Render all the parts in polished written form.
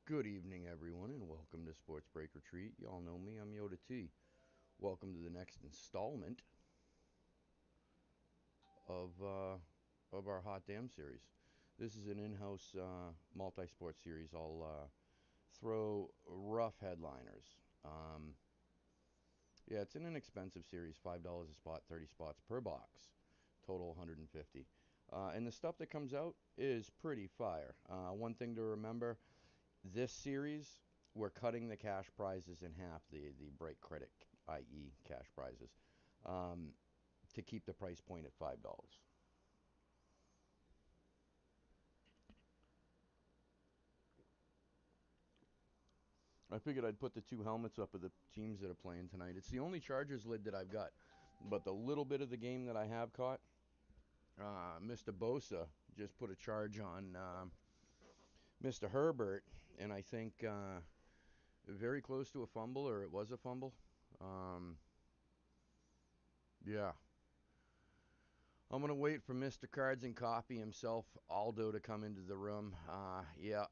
Good evening, everyone, and welcome to Sports Break Retreat. Y'all know me, I'm Yoda T. Welcome to the next installment of uh, of our Hot Damn series. This is an in-house multi-sport series. I'll throw rough headliners. Yeah, it's an inexpensive series, $5 a spot, 30 spots per box, total 150. And the stuff that comes out is pretty fire. One thing to remember: this series, we're cutting the cash prizes in half, the break credit, i.e., cash prizes, um, to keep the price point at $5. I figured I'd put the two helmets up of the teams that are playing tonight. It's the only Chargers lid that I've got, but the little bit of the game that I have caught, Mr. Bosa just put a charge on Mr. Herbert, and I think very close to a fumble, or it was a fumble. Um, yeah, I'm gonna wait for Mr. Cards and Copy himself, Aldo, to come into the room. Yeah,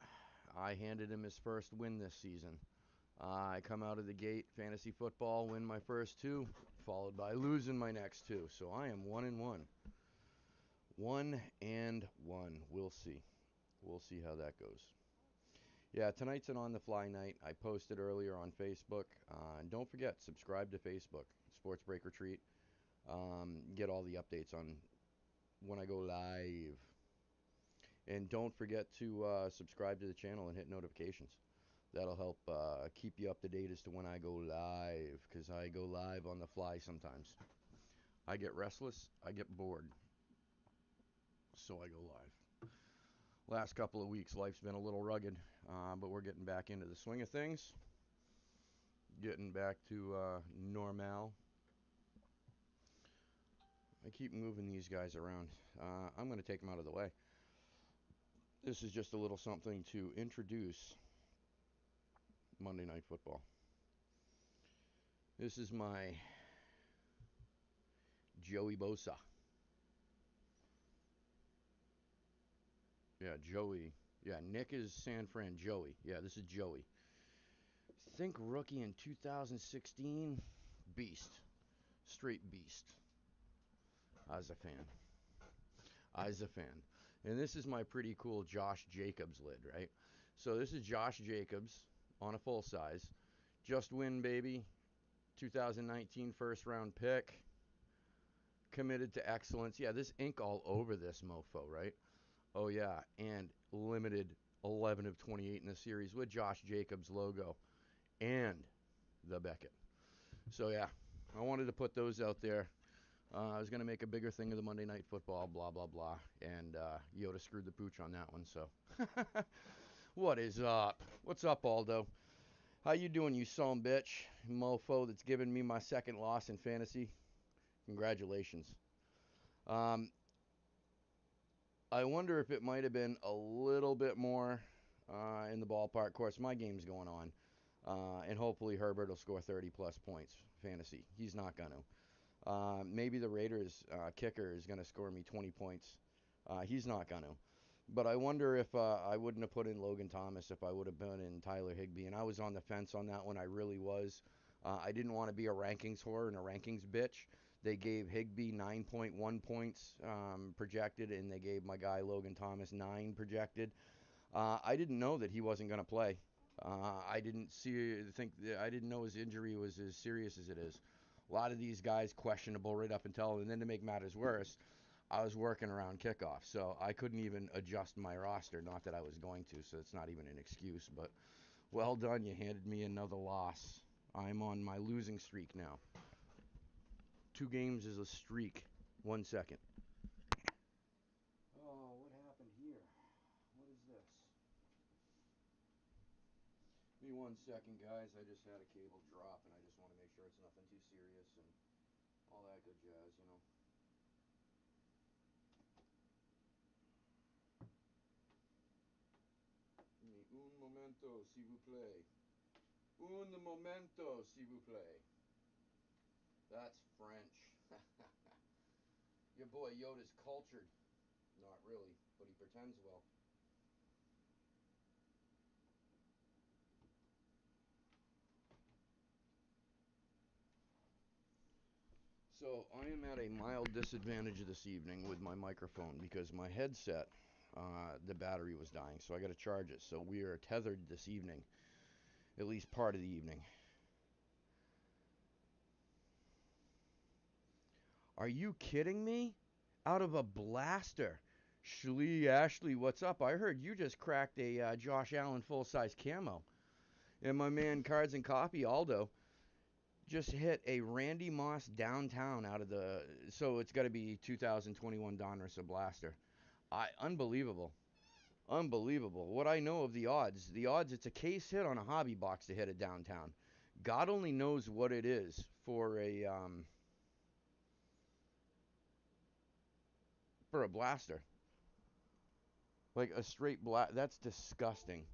I handed him his first win this season. I come out of the gate, fantasy football, win my first two, followed by losing my next two. So I am 1-1. 1-1. We'll see. We'll see how that goes. Yeah, tonight's an on the fly night. I posted earlier on Facebook. And don't forget, subscribe to Facebook, Sports Break Retreat. Get all the updates on when I go live. And don't forget to subscribe to the channel and hit notifications. That'll help keep you up to date as to when I go live, because I go live on the fly sometimes. I get restless, I get bored, so I go live. Last couple of weeks, life's been a little rugged, but we're getting back into the swing of things, getting back to normal. I keep moving these guys around. I'm going to take them out of the way. This is just a little something to introduce Monday Night Football. This is my Joey Bosa. Yeah, Joey. Yeah, Nick is San Fran. Joey. Yeah, this is Joey. Think rookie in 2016. Beast. Straight beast. I was a fan. I was a fan. And this is my pretty cool Josh Jacobs lid, right? So this is Josh Jacobs on a full size. Just win, baby. 2019 first round pick. Committed to excellence. Yeah, this ink all over this mofo, right? Oh, yeah. And limited 11 of 28 in the series with Josh Jacobs logo and the Beckett. So, yeah, I wanted to put those out there. I was going to make a bigger thing of the Monday Night Football, blah, blah, blah. And Yoda screwed the pooch on that one, so. What is up? What's up, Aldo? How you doing, you son bitch? Mofo that's given me my second loss in fantasy. Congratulations. Um, I wonder if it might have been a little bit more in the ballpark. Of course, my game's going on. And hopefully Herbert will score 30 plus points fantasy. He's not going to. Maybe the Raiders kicker is going to score me 20 points. He's not going to. But I wonder if I wouldn't have put in Logan Thomas if I would have been in Tyler Higbee. And I was on the fence on that one. I really was. I didn't want to be a rankings whore and a rankings bitch. They gave Higbee 9.1 points projected, and they gave my guy Logan Thomas 9 projected. I didn't know that he wasn't going to play. I didn't I didn't know his injury was as serious as it is. A lot of these guys questionable right up until, and then to make matters worse, I was working around kickoff, so I couldn't even adjust my roster. Not that I was going to, so it's not even an excuse. But well done, you handed me another loss. I'm on my losing streak now. 2 games is a streak. 1 second. Oh, what happened here? What is this? Give me 1 second, guys. I just had a cable drop, and I just want to make sure it's nothing too serious and all that good jazz, you know. Un momento, s'il vous plaît. Un momento, s'il vous plaît. That's French. Your boy Yoda's cultured. Not really, but he pretends well. So I am at a mild disadvantage this evening with my microphone because my headset, the battery was dying, so I got to charge it. So we are tethered this evening, at least part of the evening. Are you kidding me? Out of a blaster. Ashley, what's up? I heard you just cracked a Josh Allen full-size camo. And my man Cards and Copy, Aldo, just hit a Randy Moss downtown out of the. So it's got to be 2021 Donruss Blaster. Unbelievable. Unbelievable. What I know of the odds, it's a case hit on a hobby box to hit it downtown. God only knows what it is for a blaster. Like a straight blast. That's disgusting.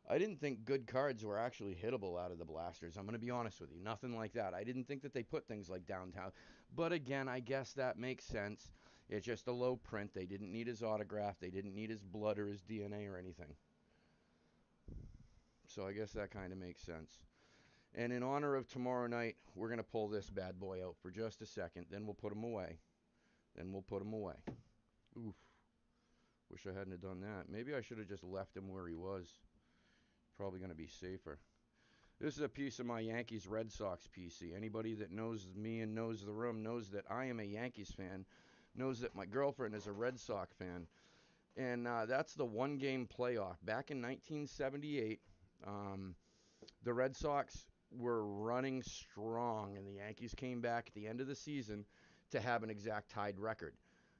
I didn't think good cards were actually hittable out of the blasters. I'm going to be honest with you. Nothing like that. I didn't think that they put things like downtown. But again, I guess that makes sense. It's just a low print. They didn't need his autograph. They didn't need his blood or his DNA or anything. So I guess that kind of makes sense. And in honor of tomorrow night, we're going to pull this bad boy out for just a second. Then we'll put him away. Oof. Wish I hadn't have done that. Maybe I should have just left him where he was. Probably going to be safer. This is a piece of my Yankees Red Sox PC. Anybody that knows me and knows the room knows that I am a Yankees fan, knows that my girlfriend is a Red Sox fan. And that's the one-game playoff. Back in 1978, the Red Sox were running strong, and the Yankees came back at the end of the season to have an exact tied record.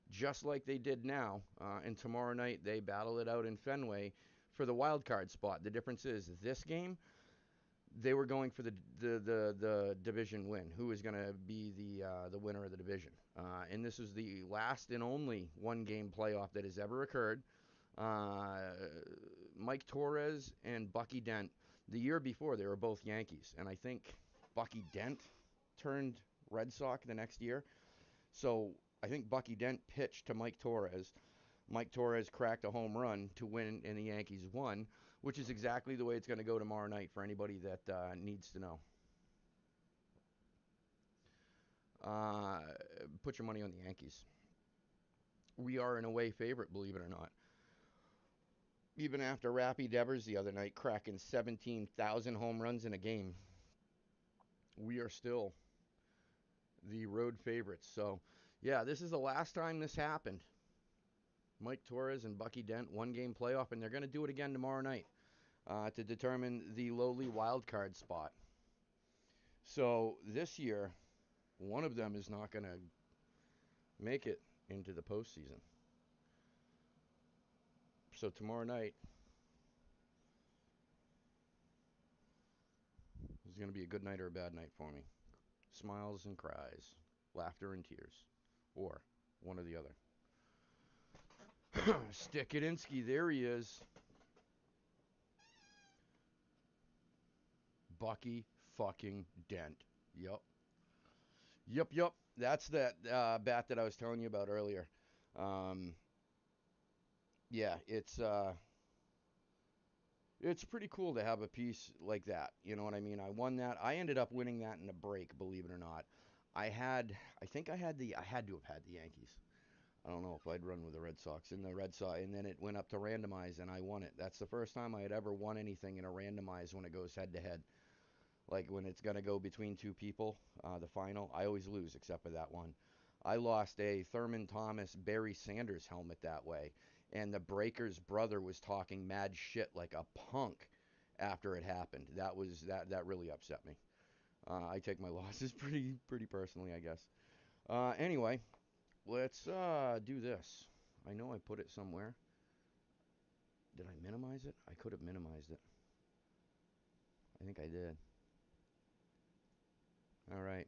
Just like they did now, and tomorrow night they battle it out in Fenway for the wild card spot. The difference is this game, they were going for the division win. Who is going to be the winner of the division? And this is the last and only one-game playoff that has ever occurred. Mike Torres and Bucky Dent. The year before, they were both Yankees, and I think Bucky Dent turned Red Sox the next year. So I think Bucky Dent pitched to Mike Torres. Mike Torres cracked a home run to win, and the Yankees won, which is exactly the way it's going to go tomorrow night for anybody that needs to know. Put your money on the Yankees. We are an away favorite, believe it or not. Even after Rappy Devers the other night cracking 17,000 home runs in a game, we are still the road favorites. So, yeah, this is the last time this happened. Mike Torres and Bucky Dent, one-game playoff, and they're going to do it again tomorrow night to determine the lowly wild card spot. So this year, one of them is not going to make it into the postseason. So tomorrow night is going to be a good night or a bad night for me. Smiles and cries, laughter and tears, or one or the other. Stikadinsky, there he is. Bucky fucking Dent. Yep. That's that bat that I was telling you about earlier. Yeah, it's pretty cool to have a piece like that. You know what I mean? I won that. I ended up winning that in a break, believe it or not. I had to have had the Yankees. I don't know if I'd run with the Red Sox, and then it went up to randomize, and I won it. That's the first time I had ever won anything in a randomize when it goes head to head. Like when it's gonna go between two people, the final, I always lose except for that one. I lost a Thurman Thomas Barry Sanders helmet that way, and the Breaker's brother was talking mad shit like a punk after it happened. That really upset me. I take my losses pretty personally, I guess. Anyway, let's do this. I know I put it somewhere. Did I minimize it? I could have minimized it. I think I did. All right.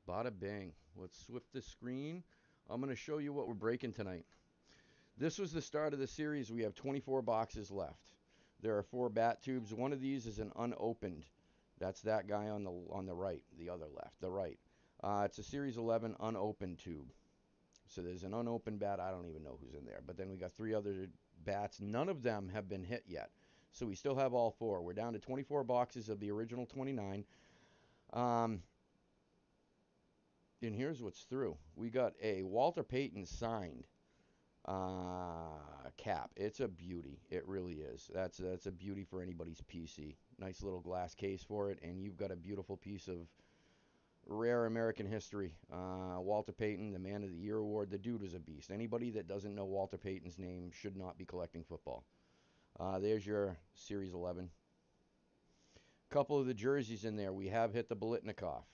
Bada bing. Let's swip the screen. I'm going to show you what we're breaking tonight. This was the start of the series. We have 24 boxes left. There are 4 bat tubes. One of these is an unopened. That's that guy on the right, the other left, the right. It's a Series 11 unopened tube. So there's an unopened bat. I don't even know who's in there. But then we got 3 other bats. None of them have been hit yet. So we still have all 4. We're down to 24 boxes of the original 29. And here's what's through. We got a Walter Payton signed cap. It's a beauty. It really is. That's a beauty for anybody's PC. Nice little glass case for it, and you've got a beautiful piece of rare American history. Walter Payton, the Man of the Year award. The dude was a beast. Anybody that doesn't know Walter Payton's name should not be collecting football. There's your Series 11. Couple of the jerseys in there. We have hit the Biletnikoff.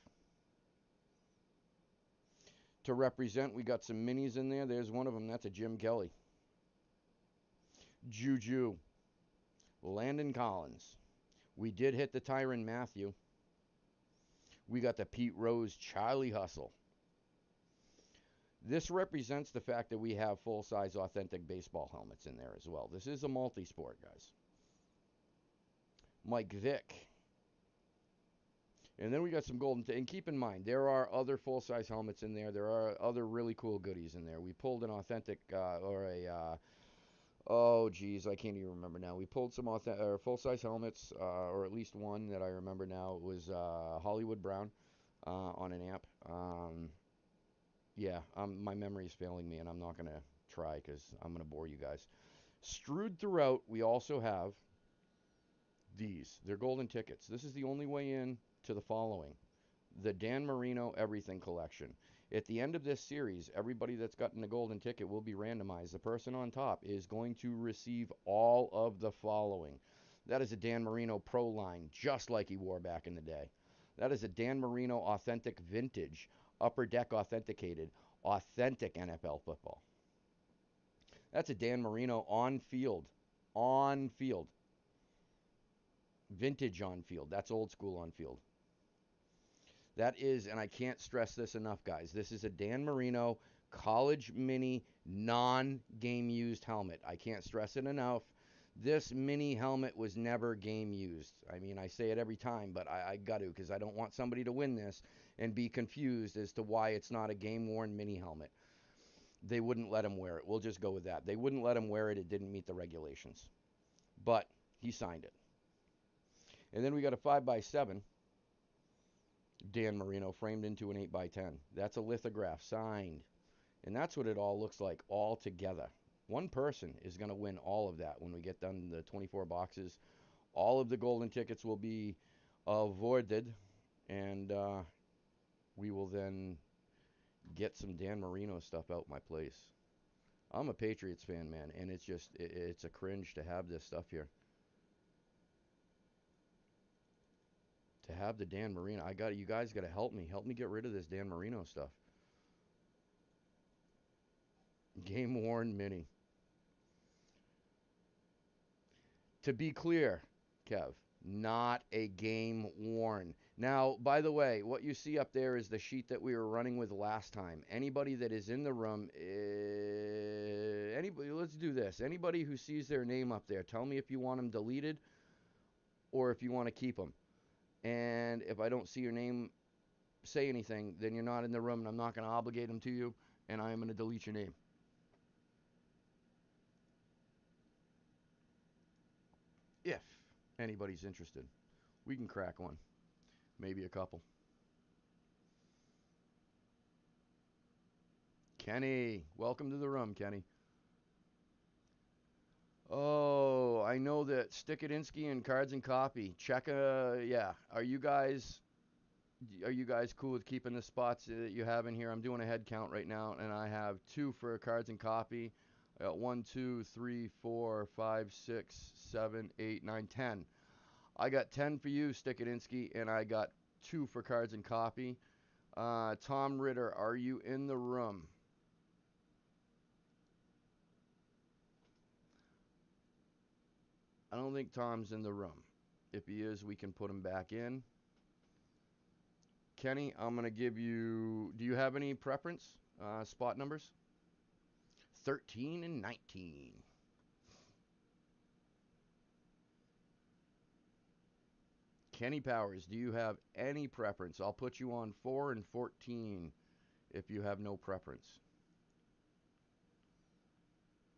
To represent, we got some minis in there. There's one of them. That's a Jim Kelly. Juju. Landon Collins. We did hit the Tyrann Mathieu. We got the Pete Rose Charlie Hustle. This represents the fact that we have full-size authentic baseball helmets in there as well. This is a multi-sport, guys. Mike Vick. And then we got some golden. And keep in mind, there are other full-size helmets in there. There are other really cool goodies in there. We pulled an authentic oh geez, I can't even remember now. We pulled some full-size helmets, or at least one that I remember now. It was Hollywood Brown on an amp. Yeah, my memory is failing me, and I'm not gonna try because I'm gonna bore you guys. Strewed throughout, we also have these. They're golden tickets. This is the only way in to the following: the Dan Marino Everything Collection. At the end of this series, everybody that's gotten the golden ticket will be randomized. The person on top is going to receive all of the following. That is a Dan Marino Pro line, just like he wore back in the day. That is a Dan Marino Authentic Vintage, Upper Deck Authenticated, authentic NFL football. That's a Dan Marino on field, vintage on field. That's old school on field. That is, and I can't stress this enough, guys, this is a Dan Marino College Mini non-game used helmet. I can't stress it enough. This mini helmet was never game used. I mean, I say it every time, but I got to, because I don't want somebody to win this and be confused as to why it's not a game-worn mini helmet. They wouldn't let him wear it. We'll just go with that. They wouldn't let him wear it. It didn't meet the regulations. But he signed it. And then we got a 5x7 Dan Marino framed into an 8x10. That's a lithograph signed. And that's what it all looks like all together. One person is going to win all of that when we get done the 24 boxes. All of the golden tickets will be awarded, and we will then get some Dan Marino stuff out my place. I'm a Patriots fan, man, and it's just, it's a cringe to have this stuff here. To have the Dan Marino, you guys got to help me get rid of this Dan Marino stuff. Game worn mini. To be clear, Kev, not a game worn. Now, by the way, what you see up there is the sheet that we were running with last time. Anybody that is in the room, let's do this. Anybody who sees their name up there, tell me if you want them deleted or if you want to keep them. And if I don't see your name say anything, then you're not in the room, and I'm not going to obligate them to you, and I am going to delete your name. If anybody's interested, we can crack one. Maybe a couple. Kenny, welcome to the room, Kenny. Oh, I know that Stikadinsky and Cards and Copy. Check, yeah. Are you guys cool with keeping the spots that you have in here? I'm doing a head count right now, and I have 2 for Cards and Copy. I got 1, 2, 3, 4, 5, 6, 7, 8, 9, 10. I got 10 for you, Stikadinsky, and I got 2 for Cards and Copy. Tom Ritter, are you in the room? I don't think Tom's in the room. If he is, we can put him back in. Kenny, I'm going to give you... Do you have any preference? Spot numbers? 13 and 19. Kenny Powers, do you have any preference? I'll put you on 4 and 14 if you have no preference.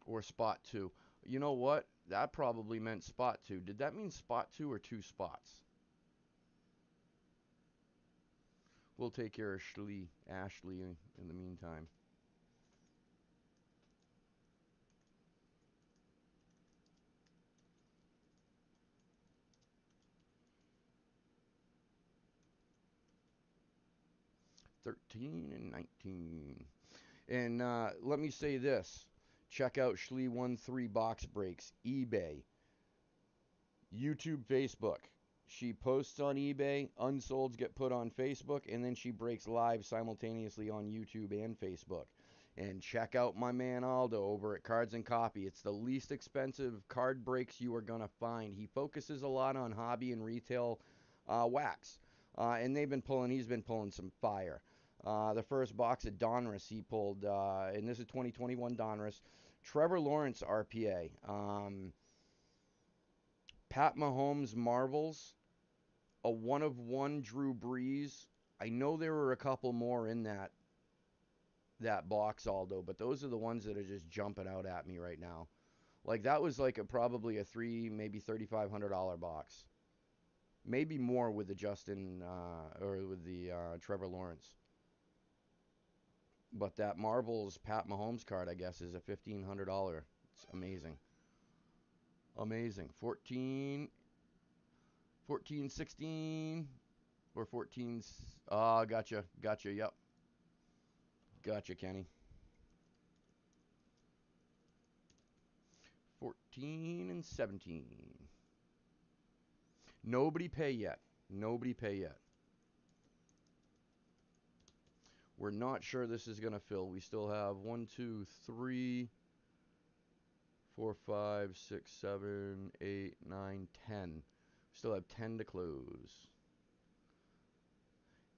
Or spot 2. You know what? That probably meant spot 2. Did that mean spot 2 or 2 spots? We'll take care of Ashley in the meantime. '13 and '19. And let me say this: check out Schlee13 Box Breaks, eBay, YouTube, Facebook. She posts on eBay, unsolds get put on Facebook, and then she breaks live simultaneously on YouTube and Facebook. And check out my man Aldo over at Cards and Copy. It's the least expensive card breaks you are going to find. He focuses a lot on hobby and retail wax. And he's been pulling some fire. The first box of Donruss he pulled, and this is 2021 Donruss. Trevor Lawrence RPA. Pat Mahomes Marvels, a one of one Drew Brees. I know there were a couple more in that box, Aldo, but those are the ones that are just jumping out at me right now. Like that was like probably a maybe $3,500 box, maybe more with the Justin or with the Trevor Lawrence. But that Marvels Pat Mahomes card, I guess, is a $1,500. It's amazing, amazing. 14, 16, or 14. Gotcha, gotcha. Yep, gotcha, Kenny. 14 and 17. Nobody pay yet. Nobody pay yet. We're not sure this is going to fill. We still have 1, 2, 3, 4, 5, 6, 7, 8, 9, 10. We still have 10 to close.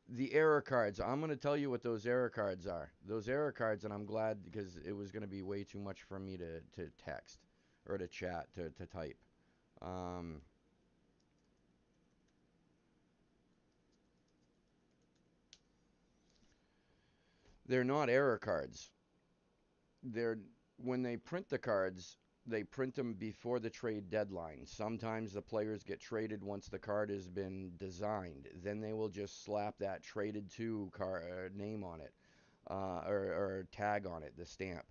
The error cards. I'm going to tell you what those error cards are. Those error cards, and I'm glad because it was going to be way too much for me to text or to chat, to type. Um, they're not error cards. They're when they print the cards, they print them before the trade deadline. Sometimes the players get traded once the card has been designed. Then they will just slap that traded to name on it, or tag on it, the stamp,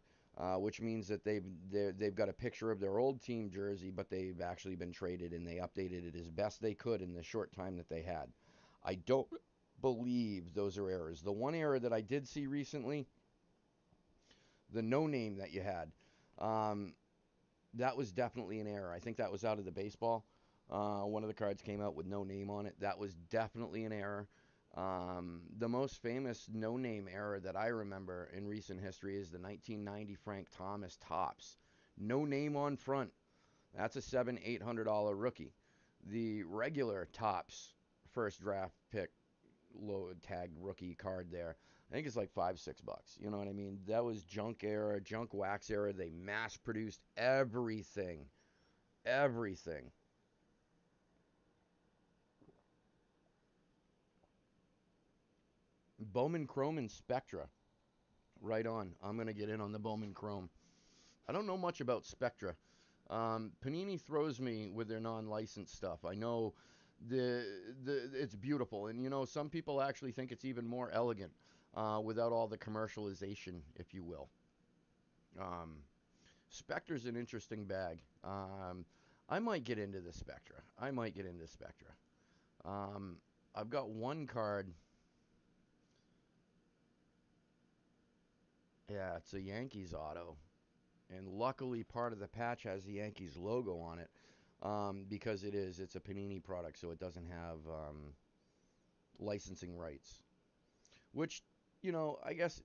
which means that they've got a picture of their old team jersey, but they've actually been traded and they updated it as best they could in the short time that they had. I don't believe those are errors. The one error that I did see recently, the no name that you had, um, that was definitely an error. I think that was out of the baseball. One of the cards came out with no name on it. That was definitely an error. The most famous no name error that I remember in recent history is the 1990 Frank Thomas Topps. No name on front. That's a $700-800 rookie. The regular Topps first draft pick low tagged rookie card there. I think it's like $5, $6. You know what I mean? That was junk era, junk wax era. They mass produced everything. Everything. Bowman Chrome and Spectra. Right on. I'm going to get in on the Bowman Chrome. I don't know much about Spectra. Panini throws me with their non-licensed stuff. I know it's beautiful, and you know some people actually think it's even more elegant without all the commercialization, if you will. Um, Spectre's an interesting bag. I might get into the Spectra. I might get into Spectra. Um, I've got one card. Yeah, it's a Yankees auto, and luckily part of the patch has the Yankees logo on it, because it's a Panini product, so it doesn't have licensing rights. Which, I guess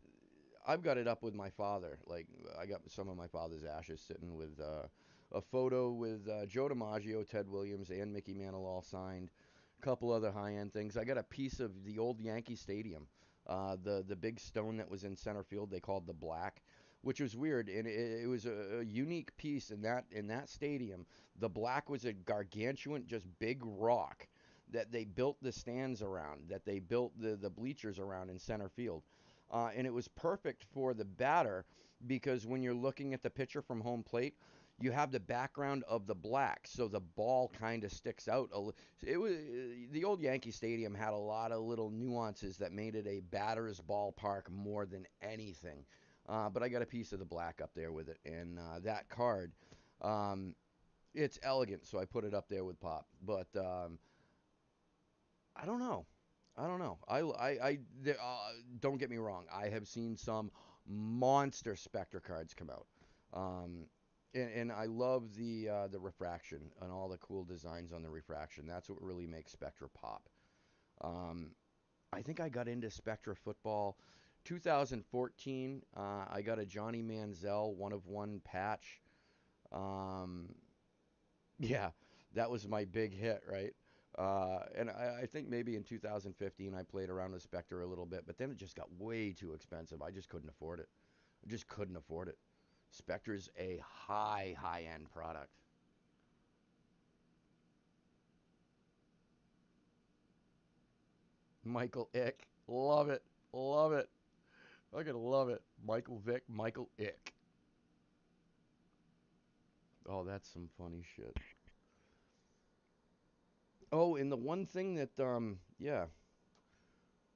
I've got it up with my father. Like I got some of my father's ashes sitting with a photo with Joe DiMaggio, Ted Williams, and Mickey Mantle all signed. A couple other high-end things. I got a piece of the old Yankee Stadium, the big stone that was in center field. They called the Black, which was weird, and it was a unique piece in that stadium. The Black was a gargantuan, just big rock that they built the stands around, that they built the bleachers around in center field, and it was perfect for the batter because when you're looking at the picture from home plate, you have the background of the black, so the ball kind of sticks out. It was the old Yankee Stadium had a lot of little nuances that made it a batter's ballpark more than anything. But I got a piece of the black up there with it, and that card, um, it's elegant, so I put it up there with Pop. But I don't know. I don't know. Don't get me wrong. I have seen some monster Spectre cards come out, um, and I love the refraction and all the cool designs on the refraction. That's what really makes Spectre pop. Um, I think I got into Spectre football 2014. I got a Johnny Manziel one of one patch. Um, yeah, that was my big hit, right? And I think maybe in 2015 I played around with Spectre a little bit, but then it just got way too expensive. I just couldn't afford it. I just couldn't afford it. Spectre's a high end product. Michael Ick, love it, love it. I gotta love it. Michael Vick, Michael Ick. Oh, that's some funny shit. Oh, and the one thing that yeah,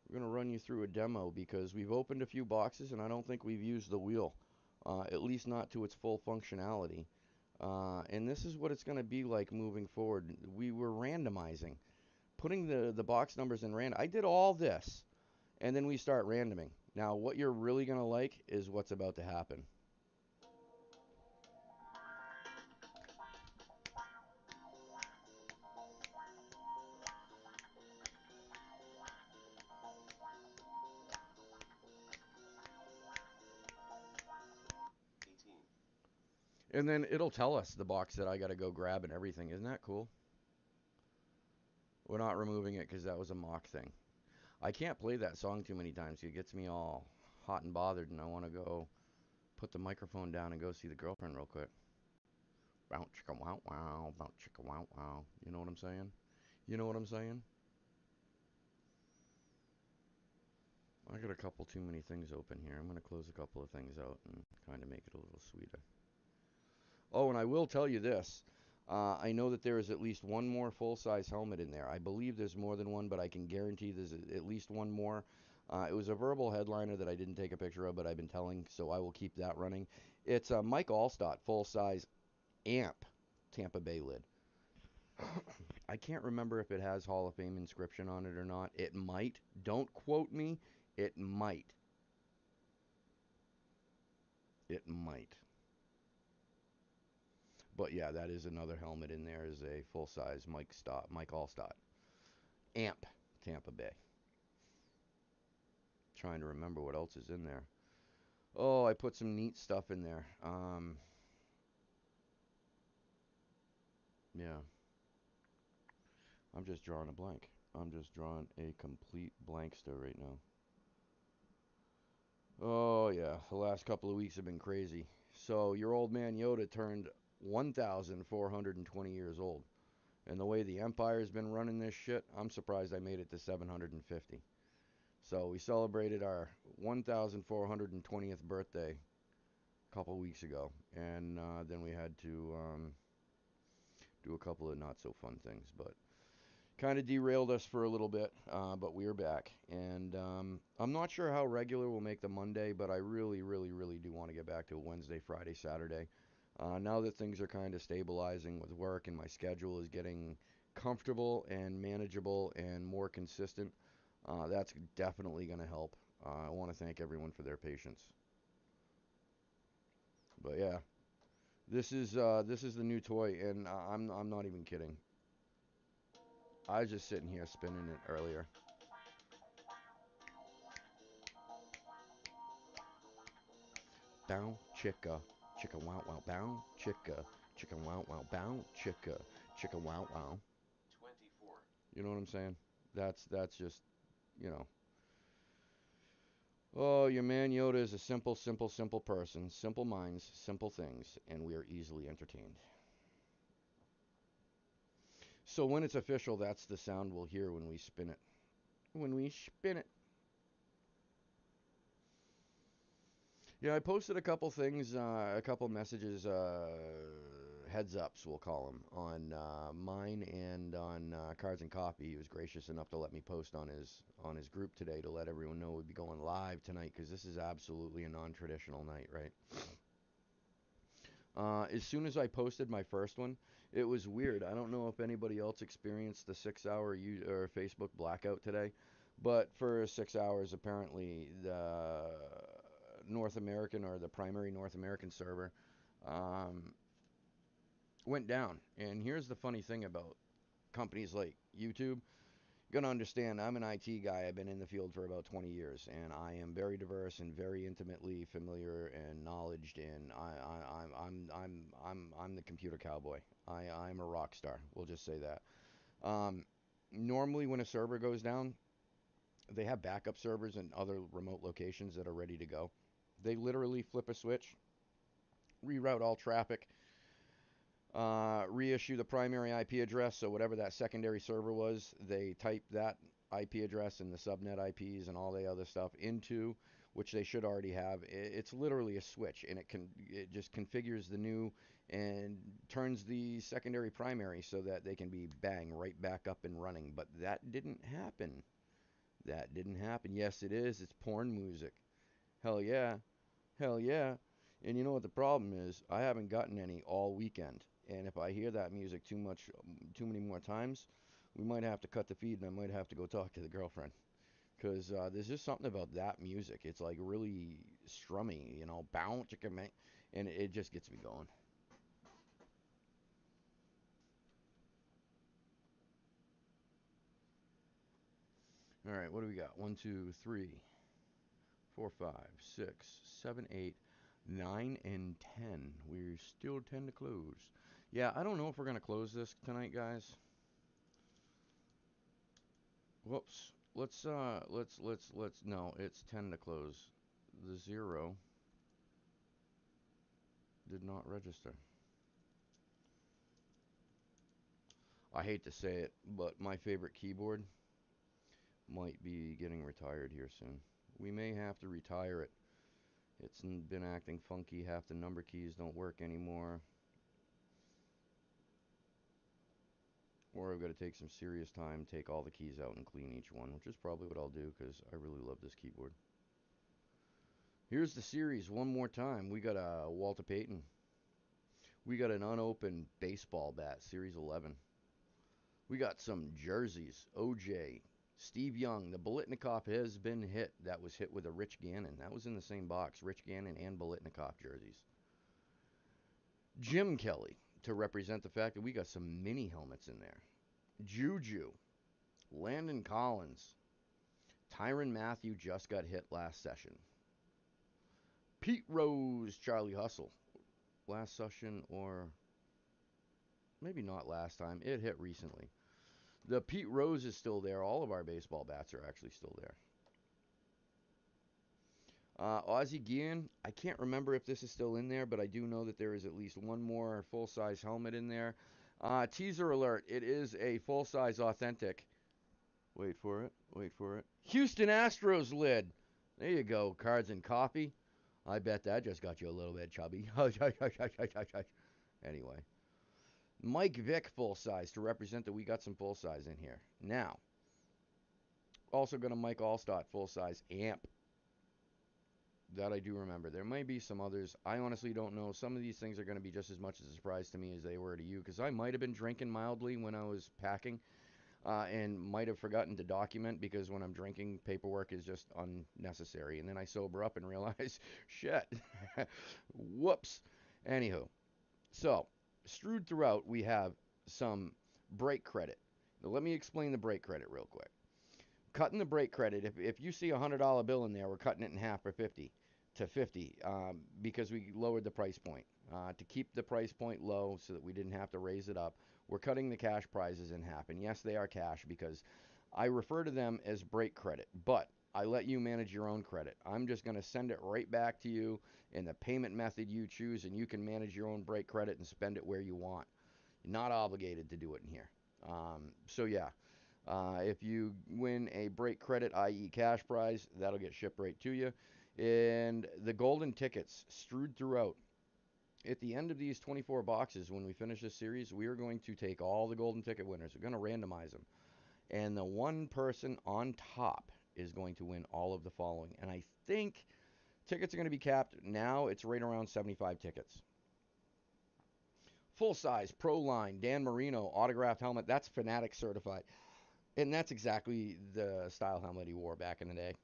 we're gonna run you through a demo because we've opened a few boxes and I don't think we've used the wheel, at least not to its full functionality. And this is what it's gonna be like moving forward. We were randomizing, putting the box numbers in random. I did all this, and then we start randoming. Now, what you're really gonna like is what's about to happen. And then it'll tell us the box that I gotta go grab and everything. Isn't that cool? We're not removing it because that was a mock thing. I can't play that song too many times. It gets me all hot and bothered, and I want to go put the microphone down and go see the girlfriend real quick. Bounce chicka wow wow, bounce chicka wow wow. You know what I'm saying? You know what I'm saying? I got a couple too many things open here. I'm gonna close a couple of things out and kind of make it a little sweeter. Oh, and I will tell you this. I know that there is at least one more full-size helmet in there. I believe there's more than one, but I can guarantee there's at least one more. It was a verbal headliner that I didn't take a picture of, but I've been telling, so I will keep that running. It's a Mike Allstott full-size amp Tampa Bay lid. I can't remember if it has Hall of Fame inscription on it or not. It might. Don't quote me. It might. It might. But yeah, that is another helmet in there. Is a full-size Mike Allstott amp Tampa Bay. Trying to remember what else is in there. Oh, I put some neat stuff in there. Yeah, I'm just drawing a blank. I'm just drawing a complete blankster right now. Oh yeah, the last couple of weeks have been crazy. So your old man Yoda turned 1,420 years old. And the way the Empire's been running this shit, I'm surprised I made it to 750. So we celebrated our 1,420th birthday a couple weeks ago, and then we had to do a couple of not so fun things, but kind of derailed us for a little bit. But we are back, and I'm not sure how regular we'll make the Monday, but I really do want to get back to a Wednesday, Friday, Saturday. Now that things are kind of stabilizing with work and my schedule is getting comfortable and manageable and more consistent, that's definitely going to help. I want to thank everyone for their patience. But yeah, this is the new toy, and I'm not even kidding. I was just sitting here spinning it earlier. Bow chicka, chicka wow wow bow chicka, chicka wow wow bow chicka, chicka wow wow. 24. You know what I'm saying? That's just, you know. Oh, your man Yoda is a simple person. Simple minds, simple things, and we are easily entertained. So when it's official, that's the sound we'll hear when we spin it. When we spin it. Yeah, I posted a couple things, a couple messages, heads ups, we'll call them, on mine and on Cards and Coffee. He was gracious enough to let me post on his group today to let everyone know we'd be going live tonight because this is absolutely a non-traditional night, right? As soon as I posted my first one, it was weird. I don't know if anybody else experienced the 6 hour or Facebook blackout today, but for 6 hours, apparently the North American or the primary North American server um, went down. And here's the funny thing about companies like YouTube. You're gonna understand. I'm an IT guy. I've been in the field for about 20 years, and I am very diverse and very intimately familiar and knowledged. And I'm the computer cowboy. I'm a rock star. We'll just say that. Um, Normally, when a server goes down, they have backup servers in other remote locations that are ready to go. They literally flip a switch, reroute all traffic, reissue the primary IP address. So whatever that secondary server was, they type that IP address and the subnet IPs and all the other stuff into, which they should already have. It's literally a switch, and it just configures the new and turns the secondary primary so that they can be bang right back up and running. But that didn't happen. That didn't happen. Yes, it is. It's porn music. Hell yeah. Hell yeah. And you know what the problem is? I haven't gotten any all weekend. And if I hear that music too much, too many more times, we might have to cut the feed and I might have to go talk to the girlfriend. Because there's just something about that music. It's like really strummy, you know, bounce, and it just gets me going. All right, what do we got? 1, 2, 3, 4, 5, 6, 7, 8, 9, and 10. We're still 10 to close. Yeah, I don't know if we're going to close this tonight, guys. Whoops. Let's no, it's 10 to close. The 0 did not register. I hate to say it, but my favorite keyboard might be getting retired here soon. We may have to retire it. It's been acting funky. Half the number keys don't work anymore. Or I've got to take some serious time, take all the keys out and clean each one, which is probably what I'll do because I really love this keyboard. Here's the series one more time. We got a Walter Payton. We got an unopened baseball bat, Series 11. We got some jerseys. OJ, Steve Young. The Bolitnikov has been hit. That was hit with a Rich Gannon. That was in the same box. Rich Gannon and Bolitnikov jerseys. Jim Kelly, to represent the fact that we got some mini helmets in there. Juju. Landon Collins. Tyron Matthew just got hit last session. Pete Rose, Charlie Hustle. Last session, or maybe not last time. It hit recently. The Pete Rose is still there. All of our baseball bats are actually still there. Ozzie Guillen, I can't remember if this is still in there, but I do know that there is at least one more full-size helmet in there. Teaser alert, it is a full-size authentic. Wait for it, wait for it. Houston Astros lid. There you go, Cards and Coffee. I bet that just got you a little bit chubby. Anyway. Mike Vick full size to represent that we got some full size in here. Now, also got a Mike Allstott full size amp. That I do remember. There may be some others. I honestly don't know. Some of these things are going to be just as much as a surprise to me as they were to you because I might have been drinking mildly when I was packing and might have forgotten to document because when I'm drinking, paperwork is just unnecessary. And then I sober up and realize, shit, whoops. Anywho, so strewed throughout, we have some break credit. Now, let me explain the break credit real quick. Cutting the break credit, if you see a $100 bill in there, we're cutting it in half for 50 to 50 because we lowered the price point. To keep the price point low so that we didn't have to raise it up, we're cutting the cash prizes in half. And yes, they are cash because I refer to them as break credit, but I let you manage your own credit. I'm just going to send it right back to you in the payment method you choose, and you can manage your own break credit and spend it where you want. You're not obligated to do it in here. So yeah, if you win a break credit, i.e. cash prize, that'll get shipped right to you. And the golden tickets strewed throughout. At the end of these 24 boxes, when we finish this series, we are going to take all the golden ticket winners. We're going to randomize them. And the one person on top is going to win all of the following. And I think tickets are going to be capped. Now it's right around 75 tickets. Full size, pro line, Dan Marino, autographed helmet. That's Fanatic certified. And that's exactly the style helmet he wore back in the day.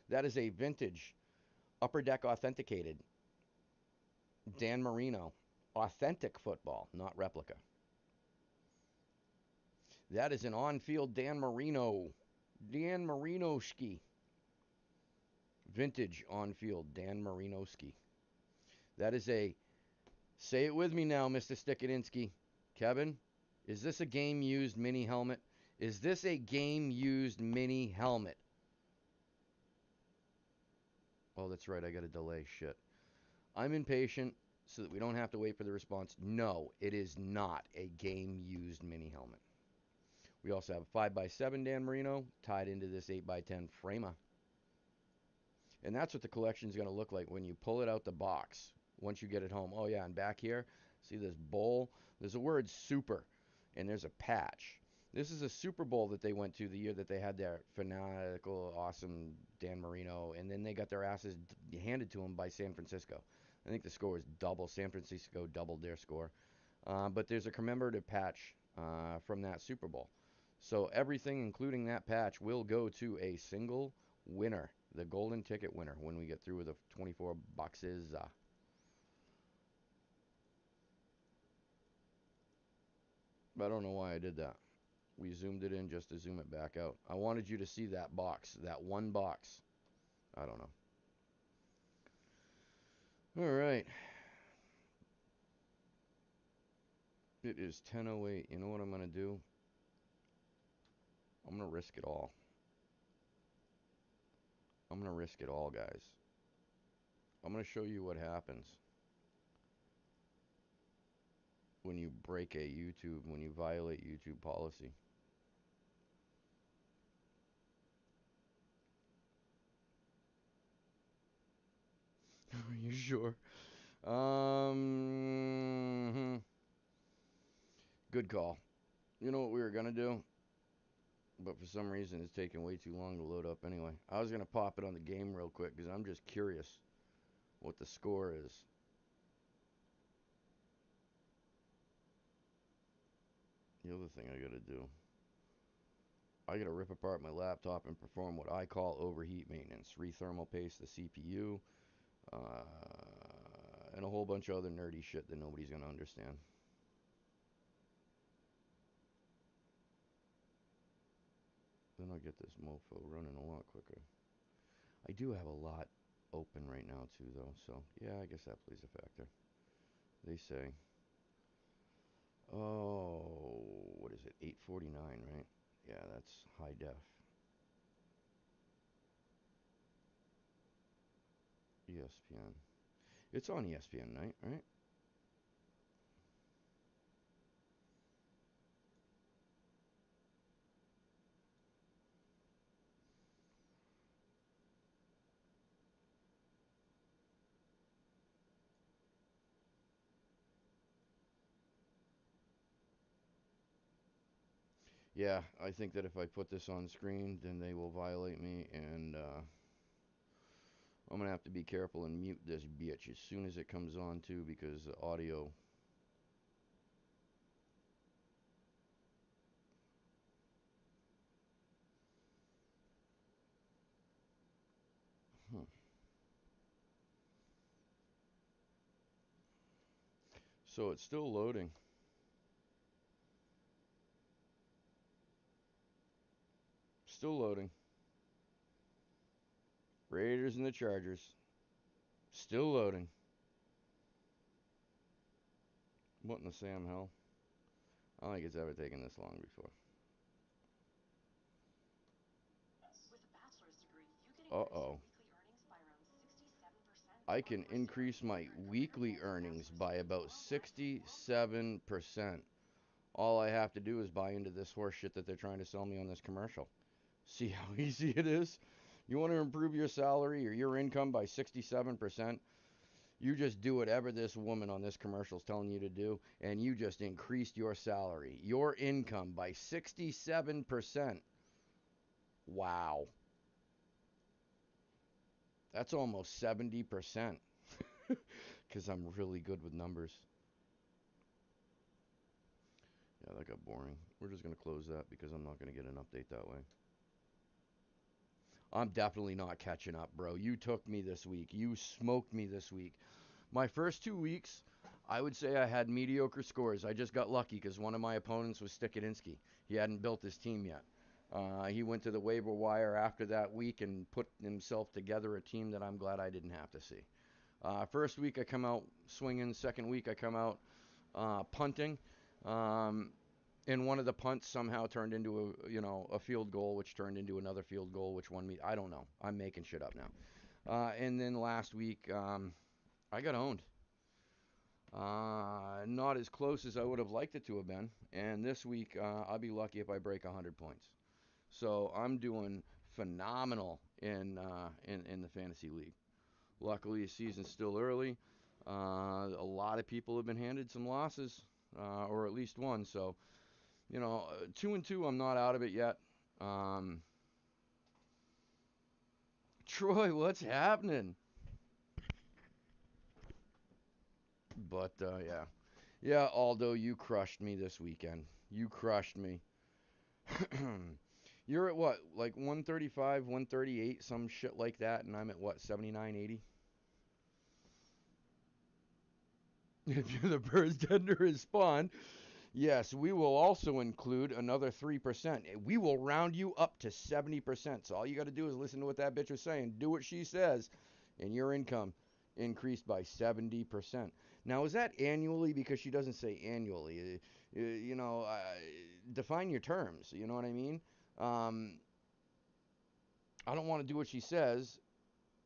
That is a vintage upper deck authenticated Dan Marino. Authentic football, not replica. That is an on-field Dan Marino. Dan Marinoski. Vintage on-field Dan Marinoski. That is a, say it with me now, Mr. Stikadinsky. Kevin, is this a game-used mini helmet? Is this a game-used mini helmet? Oh, that's right, I got a delay. Shit. I'm impatient so that we don't have to wait for the response. No, it is not a game-used mini helmet. We also have a 5x7 Dan Marino tied into this 8x10 Frama. And that's what the collection is going to look like when you pull it out the box once you get it home. Oh, yeah, and back here, see this bowl? There's a word super, and there's a patch. This is a Super Bowl that they went to the year that they had their fanatical, awesome Dan Marino, and then they got their asses handed to them by San Francisco. I think the score was double. San Francisco doubled their score. But there's a commemorative patch from that Super Bowl. So everything, including that patch, will go to a single winner, the golden ticket winner, when we get through with the 24 boxes. I don't know why I did that. We zoomed it in just to zoom it back out. I wanted you to see that box, that one box. I don't know. All right. It is 10:08. You know what I'm going to do? I'm going to risk it all. I'm going to risk it all, guys. I'm going to show you what happens when you break a YouTube, when you violate YouTube policy. Are you sure? Good call. You know what we were gonna do? But for some reason it's taking way too long to load up anyway. I was gonna pop it on the game real quick because I'm just curious what the score is. The other thing I gotta do, I gotta rip apart my laptop and perform what I call overheat maintenance. Rethermal paste the CPU, and a whole bunch of other nerdy shit that nobody's gonna understand. Then I'll get this mofo running a lot quicker. I do have a lot open right now too though, so yeah, I guess that plays a factor. They say, oh, what is it, 849, right? Yeah, that's high def. ESPN. It's on ESPN night, right? Yeah, I think that if I put this on screen, then they will violate me, and I'm gonna have to be careful and mute this bitch as soon as it comes on too, because the audio. Huh. So it's still loading. Still loading. Raiders and the Chargers. Still loading. What in the Sam hell? I don't think it's ever taken this long before. Uh-oh. I can increase my weekly earnings by about 67%. All I have to do is buy into this horse shit that they're trying to sell me on this commercial. See how easy it is? You want to improve your salary or your income by 67%? You just do whatever this woman on this commercial is telling you to do, and you just increased your salary, your income by 67%. Wow. That's almost 70%. Because I'm really good with numbers. Yeah, that got boring. We're just going to close that because I'm not going to get an update that way. I'm definitely not catching up, bro. You took me this week. You smoked me this week. My first 2 weeks, I would say I had mediocre scores. I just got lucky because one of my opponents was Stikadinsky. He hadn't built his team yet. He went to the waiver wire after that week and put himself together a team that I'm glad I didn't have to see. First week I come out swinging. Second week I come out punting. Um, and one of the punts somehow turned into a field goal, which turned into another field goal, which won me. I don't know. I'm making shit up now. And then last week I got owned. Not as close as I would have liked it to have been. And this week I'll be lucky if I break 100 points. So I'm doing phenomenal in the fantasy league. Luckily, the season's still early. A lot of people have been handed some losses, or at least one. So, 2-2, I'm not out of it yet. Troy, what's happening? But yeah, Aldo, you crushed me this weekend. You crushed me. You're at what, like 135, 138, some shit like that, and I'm at what, 79, 80? If you're the first to respond, yes, we will also include another 3%. We will round you up to 70%. So all you got to do is listen to what that bitch is saying, do what she says, and your income increased by 70%. Now, is that annually? Because she doesn't say annually. Define your terms. You know what I mean? I don't want to do what she says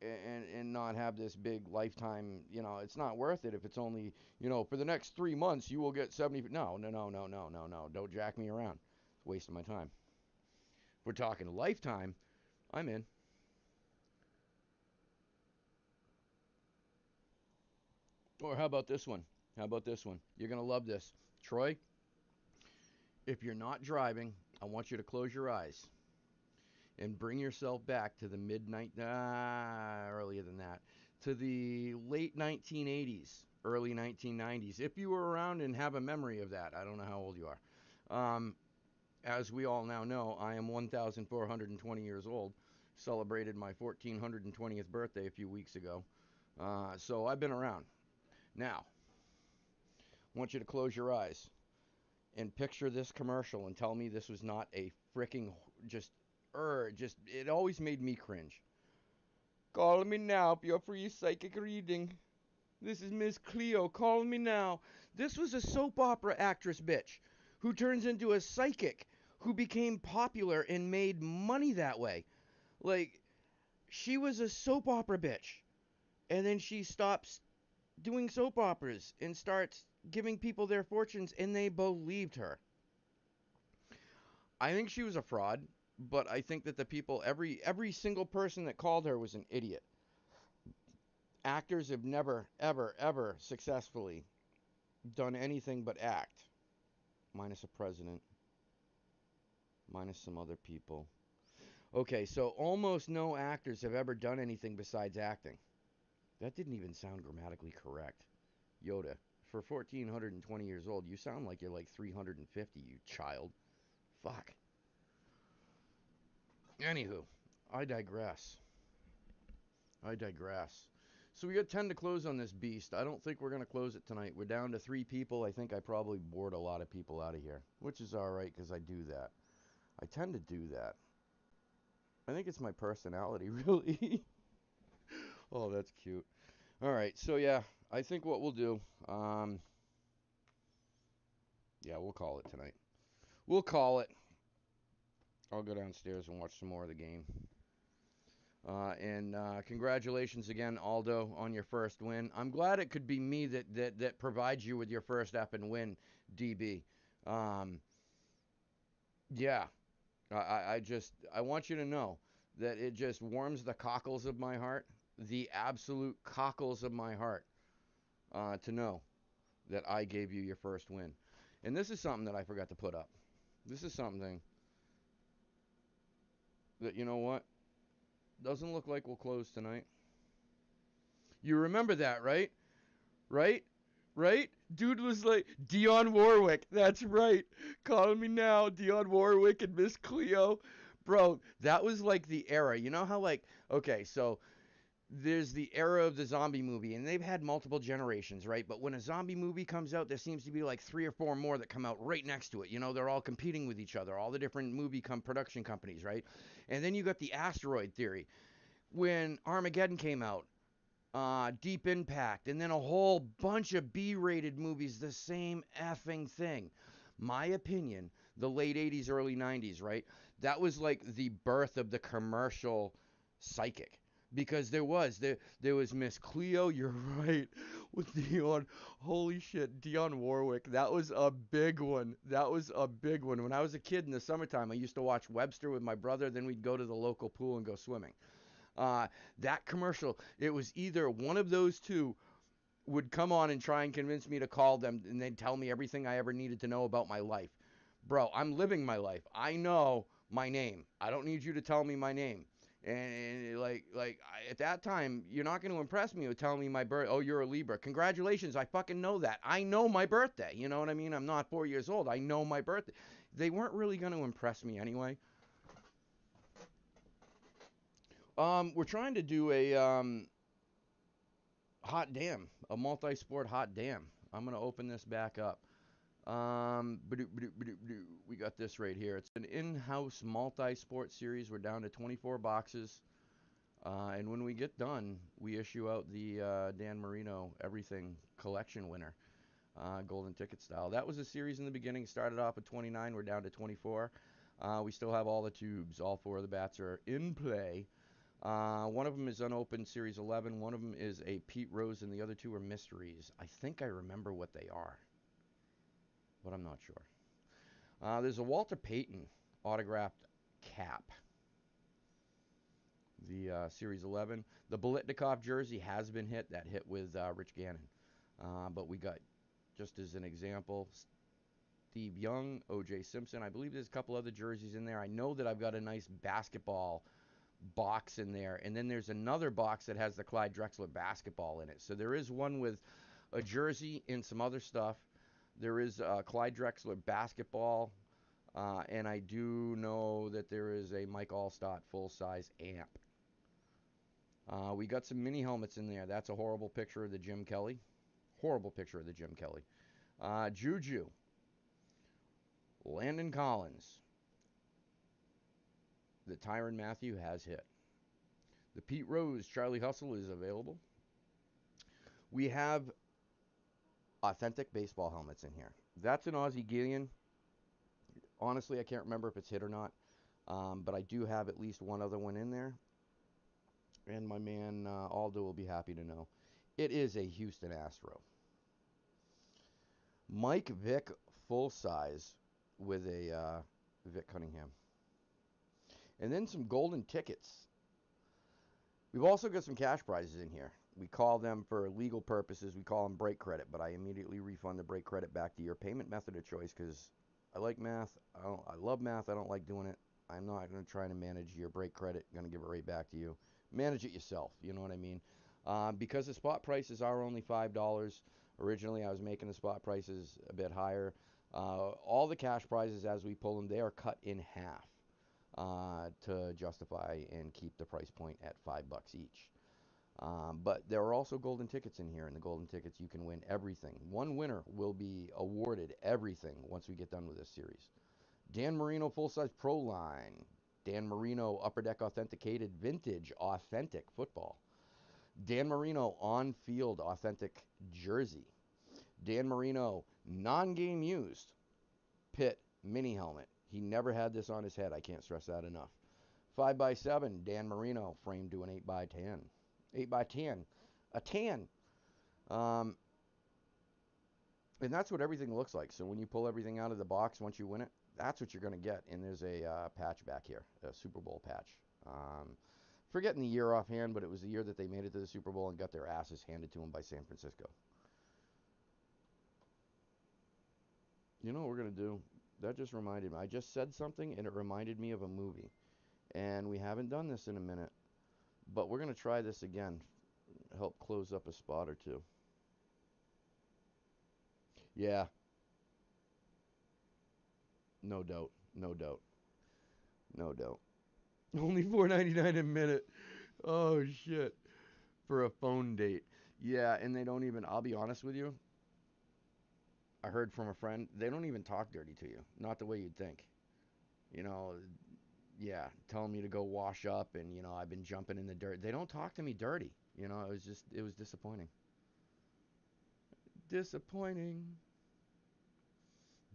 and not have this big lifetime, it's not worth it if it's only, for the next 3 months you will get 70. No, no, no, no, no, no, no. Don't jack me around. It's wasting my time. If we're talking lifetime, I'm in. Or how about this one? How about this one? You're going to love this. Troy, if you're not driving, I want you to close your eyes and bring yourself back to the earlier than that, to the late 1980s, early 1990s. If you were around and have a memory of that, I don't know how old you are. As we all now know, I am 1,420 years old. Celebrated my 1,420th birthday a few weeks ago. So I've been around. Now, I want you to close your eyes and picture this commercial and tell me this was not a freaking it always made me cringe. Call me now for your free psychic reading. This is Miss Cleo. Call me now. This was a soap opera actress bitch who turns into a psychic who became popular and made money that way. Like, she was a soap opera bitch. And then she stops doing soap operas and starts giving people their fortunes, and they believed her. I think she was a fraud, but I think that the people, every single person that called her was an idiot. Actors have never, ever, ever successfully done anything but act, minus a president, minus some other people. Okay, so almost no actors have ever done anything besides acting. That didn't even sound grammatically correct. Yoda, for 1,420 years old, you sound like you're like 350, you child. Fuck. Anywho, I digress. I digress. So we got 10 to close on this beast. I don't think we're going to close it tonight. We're down to 3 people. I think I probably bored a lot of people out of here, which is all right because I do that. I tend to do that. I think it's my personality, really. Oh, that's cute. All right, so yeah, I think what we'll do, yeah, we'll call it tonight. We'll call it. I'll go downstairs and watch some more of the game. And congratulations again, Aldo, on your first win. I'm glad it could be me that provides you with your first effing win, DB. Yeah, I want you to know that it just warms the cockles of my heart, the absolute cockles of my heart, to know that I gave you your first win. And this is something that I forgot to put up. This is something that, you know what, doesn't look like we'll close tonight. You remember that, right? Right? Right? Dude was like, Dionne Warwick. That's right. Call me now, Dionne Warwick and Miss Cleo. Bro, that was like the era. You know how, like, okay, so there's the era of the zombie movie, and they've had multiple generations, right? But when a zombie movie comes out, there seems to be like three or four more that come out right next to it. You know, they're all competing with each other, all the different production companies, right? And then you got the asteroid theory. When Armageddon came out, Deep Impact, and then a whole bunch of B-rated movies, the same effing thing. My opinion, the late 80s, early 90s, right? That was like the birth of the commercial psychic. Because there was Miss Cleo, you're right, with Dionne. Holy shit, Dionne Warwick. That was a big one. That was a big one. When I was a kid in the summertime, I used to watch Webster with my brother. Then we'd go to the local pool and go swimming. Uh, that commercial, it was either one of those two would come on and try and convince me to call them, and they'd tell me everything I ever needed to know about my life. Bro, I'm living my life. I know my name. I don't need you to tell me my name. And at that time, you're not going to impress me with telling me my birth. Oh, you're a Libra. Congratulations. I fucking know that. I know my birthday. You know what I mean? I'm not 4 years old. I know my birthday. They weren't really going to impress me anyway. We're trying to do a hot damn, a multi-sport hot damn. I'm gonna open this back up. We got this right here. It's an in-house multi-sport series. We're down to 24 boxes, and when we get done, we issue out the Dan Marino Everything Collection winner, golden ticket style. That was a series in the beginning. Started off at 29. We're down to 24. We still have all the tubes. All four of the bats are in play. One of them is unopened Series 11. One of them is a Pete Rose, and the other two are mysteries. I think I remember what they are, but I'm not sure. There's a Walter Payton autographed cap. The Series 11. The Bolitnikov jersey has been hit. That hit with Rich Gannon. But we got, just as an example, Steve Young, O.J. Simpson. I believe there's a couple other jerseys in there. I know that I've got a nice basketball box in there, and then there's another box that has the Clyde Drexler basketball in it. So there is one with a jersey and some other stuff. There is a Clyde Drexler basketball, and I do know that there is a Mike Allstott full-size amp. We got some mini helmets in there. That's a horrible picture of the Jim Kelly. Horrible picture of the Jim Kelly. Juju. Landon Collins. The Tyrann Mathieu has hit. The Pete Rose Charlie Hustle is available. We have authentic baseball helmets in here. That's an Ozzie Guillen. Honestly, I can't remember if it's hit or not, but I do have at least one other one in there. And my man Aldo will be happy to know. It is a Houston Astro. Mike Vick full size with a Vic Cunningham. And then some golden tickets. We've also got some cash prizes in here. We call them, for legal purposes, we call them break credit, but I immediately refund the break credit back to your payment method of choice because I like math. I love math. I don't like doing it. I'm not going to try to manage your break credit. I'm going to give it right back to you. Manage it yourself. You know what I mean? Because the spot prices are only $5. Originally, I was making the spot prices a bit higher. All the cash prizes, as we pull them, they are cut in half to justify and keep the price point at $5 each. But there are also golden tickets in here, and the golden tickets, you can win everything. One winner will be awarded everything once we get done with this series. Dan Marino full-size pro line. Dan Marino Upper Deck authenticated vintage authentic football. Dan Marino on-field authentic jersey. Dan Marino non-game used Pitt mini helmet. He never had this on his head. I can't stress that enough. 5x7 Dan Marino framed to an 8x10. 8x10. A tan. And that's what everything looks like. So when you pull everything out of the box, once you win it, that's what you're going to get. And there's a patch back here, a Super Bowl patch. Forgetting the year offhand, but it was the year that they made it to the Super Bowl and got their asses handed to them by San Francisco. You know what we're going to do? That just reminded me. I just said something and it reminded me of a movie. And we haven't done this in a minute. But we're going to try this again. Help close up a spot or two. Yeah. No doubt. No doubt. No doubt. Only $4.99 a minute. Oh shit. For a phone date. Yeah, and they don't even, I'll be honest with you. I heard from a friend, they don't even talk dirty to you. Not the way you'd think. You know, yeah, telling me to go wash up and, I've been jumping in the dirt. They don't talk to me dirty. It was disappointing. Disappointing.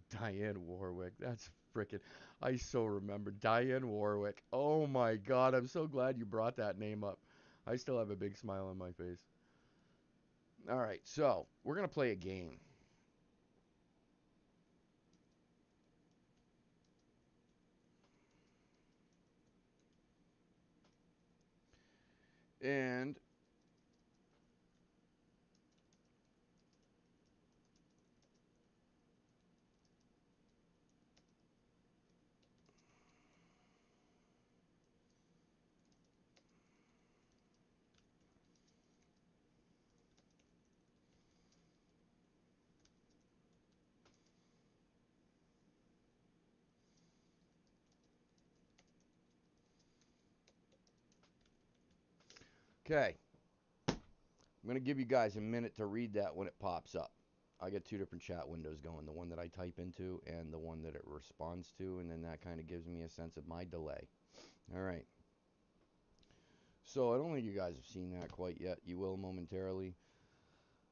Diane Warwick. That's frickin'. I so remember Diane Warwick. Oh my God. I'm so glad you brought that name up. I still have a big smile on my face. All right. So we're going to play a game. And okay. I'm going to give you guys a minute to read that when it pops up. I get two different chat windows going, the one that I type into and the one that it responds to, and then that kind of gives me a sense of my delay. All right. So I don't think you guys have seen that quite yet. You will momentarily.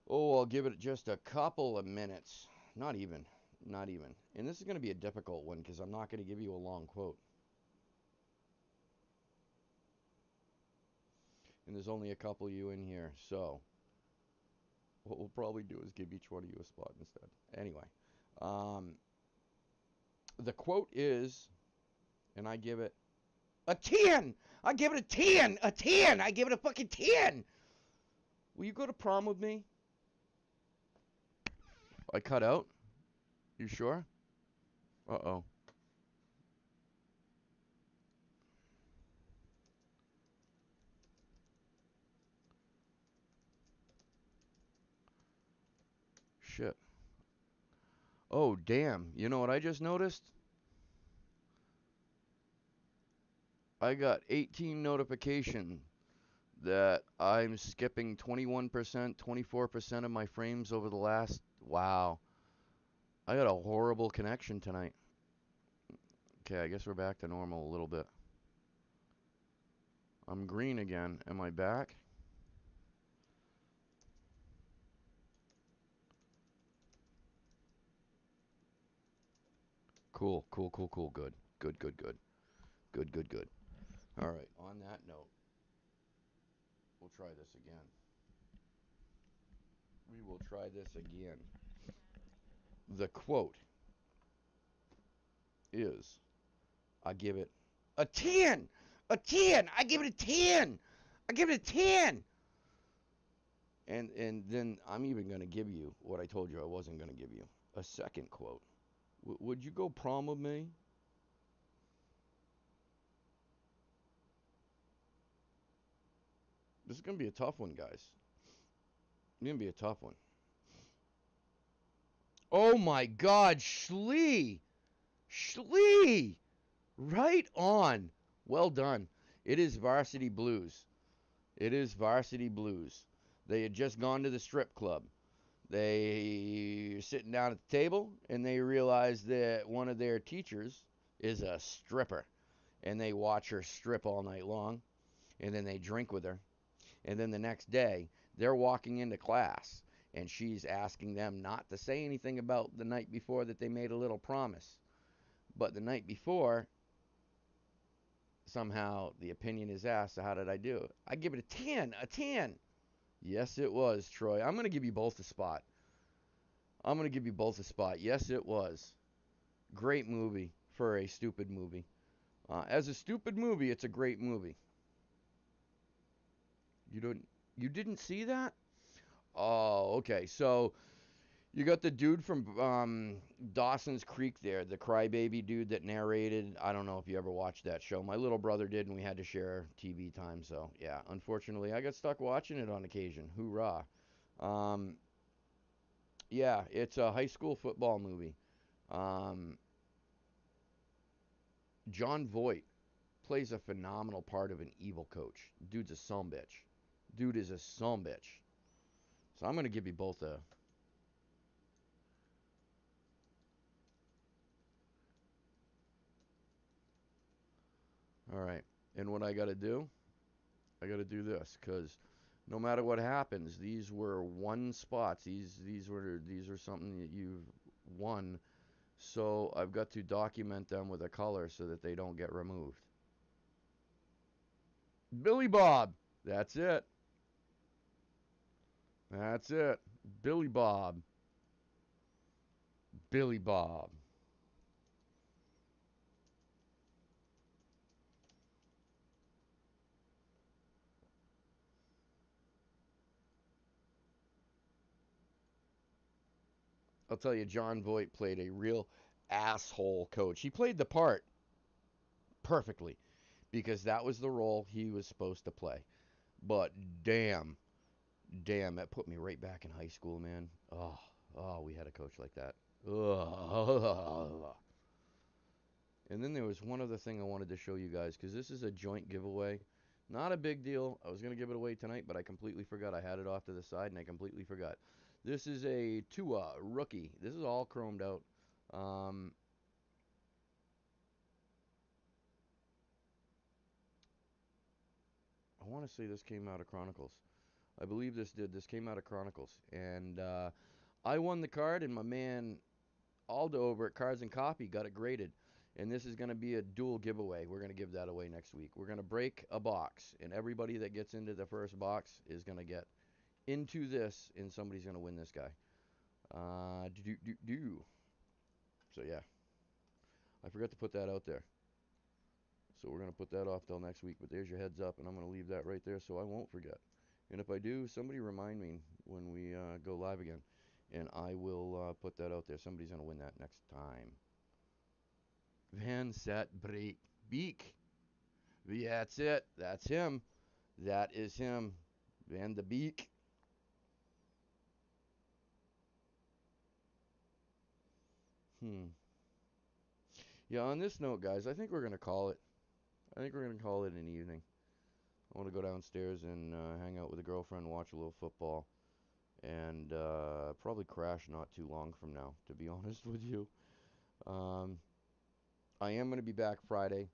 Oh, I'll give it just a couple of minutes. Not even. Not even. And this is going to be a difficult one because I'm not going to give you a long quote. And there's only a couple of you in here. So what we'll probably do is give each one of you a spot instead. Anyway, um, the quote is, and I give it a 10. I give it a 10. A 10. I give it a fucking 10. Will you go to prom with me? I cut out. You sure? Uh-oh. Shit. Oh, damn. You know what I just noticed? I got 18 notification that I'm skipping 21%, 24% of my frames over the last. Wow. I got a horrible connection tonight. Okay, I guess we're back to normal a little bit. I'm green again. Am I back? Cool, cool, cool, cool. Good. Good, good, good. Good, good, good. All right, on that note, we'll try this again. We will try this again. The quote is, I give it a 10. A 10. I give it a 10. I give it a 10. And then I'm even going to give you what I told you I wasn't going to give you. A second quote. Would you go prom with me? This is going to be a tough one, guys. It's going to be a tough one. Oh my God, Schlee! Schlee! Right on. Well done. It is Varsity Blues. It is Varsity Blues. They had just gone to the strip club. They sitting down at the table and they realize that one of their teachers is a stripper. And they watch her strip all night long. And then they drink with her. And then the next day, they're walking into class. And she's asking them not to say anything about the night before that they made a little promise. But the night before, somehow the opinion is asked, so how did I do? I give it a 10. A 10. Yes, it was, Troy. I'm going to give you both a spot. I'm going to give you both a spot. Yes, it was. Great movie for a stupid movie. As a stupid movie, it's a great movie. You don't, you didn't see that? Oh, okay. So you got the dude from Dawson's Creek there, the crybaby dude that narrated. I don't know if you ever watched that show. My little brother did, and we had to share TV time. So yeah, unfortunately, I got stuck watching it on occasion. Hoorah! Um, yeah, it's a high school football movie. Um, John Voight plays a phenomenal part of an evil coach. Dude's a sumbitch. Dude is a sumbitch. So I'm gonna give you both a. All right. And what I got to do? I got to do this because no matter what happens, these were one spots. These are something that you've won. So I've got to document them with a color so that they don't get removed. Billy Bob. That's it. That's it. Billy Bob. Billy Bob. I'll tell you, John Voight played a real asshole coach. He played the part perfectly because that was the role he was supposed to play. But damn, damn, that put me right back in high school, man. Oh, we had a coach like that. Ugh. And then there was one other thing I wanted to show you guys because this is a joint giveaway. Not a big deal. I was going to give it away tonight, but I completely forgot. I had it off to the side and I completely forgot. This is a Tua rookie. This is all chromed out. Um, I want to say this came out of Chronicles. I believe this did. This came out of Chronicles. And I won the card, and my man Aldo over at Cards and Copy got it graded. And this is going to be a dual giveaway. We're going to give that away next week. We're going to break a box, and everybody that gets into the first box is going to get into this, and somebody's going to win this guy. Do, do, do. So, yeah, I forgot to put that out there. So, we're going to put that off till next week. But there's your heads up, and I'm going to leave that right there so I won't forget. And if I do, somebody remind me when we go live again, and I will put that out there. Somebody's going to win that next time. Van Set Break Beak. Yeah, that's it. That's him. That is him. Van de Beek. Hmm. Yeah, on this note, guys, I think we're going to call it. I think we're going to call it an evening. I want to go downstairs and hang out with a girlfriend, watch a little football, and probably crash not too long from now, to be honest with you. Um, I am going to be back Friday.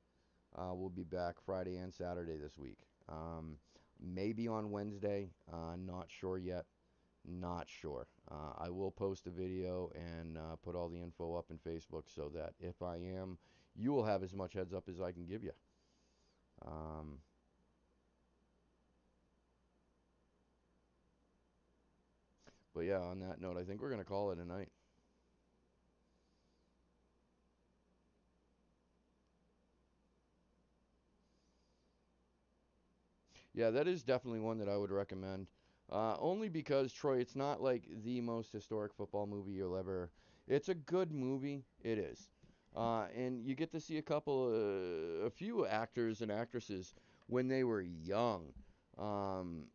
We'll be back Friday and Saturday this week. Maybe on Wednesday. Not sure yet. Not sure. I will post a video and put all the info up in Facebook so that if I am, you will have as much heads up as I can give you. Um, but yeah, on that note, I think we're going to call it a night. Yeah, that is definitely one that I would recommend. Only because, Troy, it's not like the most historic football movie you'll ever. It's a good movie. It is. And you get to see a few actors and actresses when they were young. Um,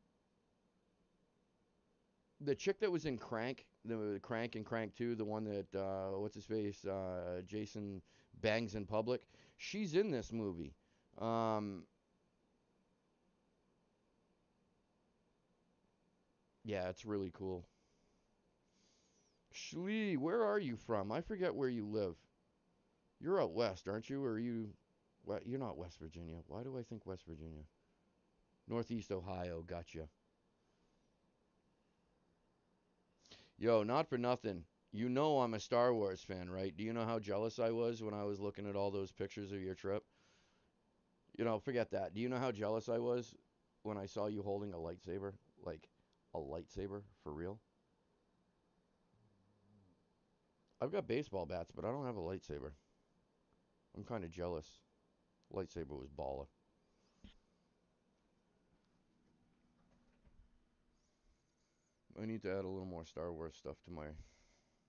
the chick that was in Crank, the Crank and Crank 2, the one that what's his face, Jason bangs in public. She's in this movie. Um, yeah, it's really cool. Shlee, where are you from? I forget where you live. You're out west, aren't you? Or are you? You're not West Virginia. Why do I think West Virginia? Northeast Ohio. Gotcha. Yo, not for nothing. You know I'm a Star Wars fan, right? Do you know how jealous I was when I was looking at all those pictures of your trip? Forget that. Do you know how jealous I was when I saw you holding a lightsaber? Like a lightsaber for real? I've got baseball bats, but I don't have a lightsaber. I'm kind of jealous. Lightsaber was baller. I need to add a little more Star Wars stuff to my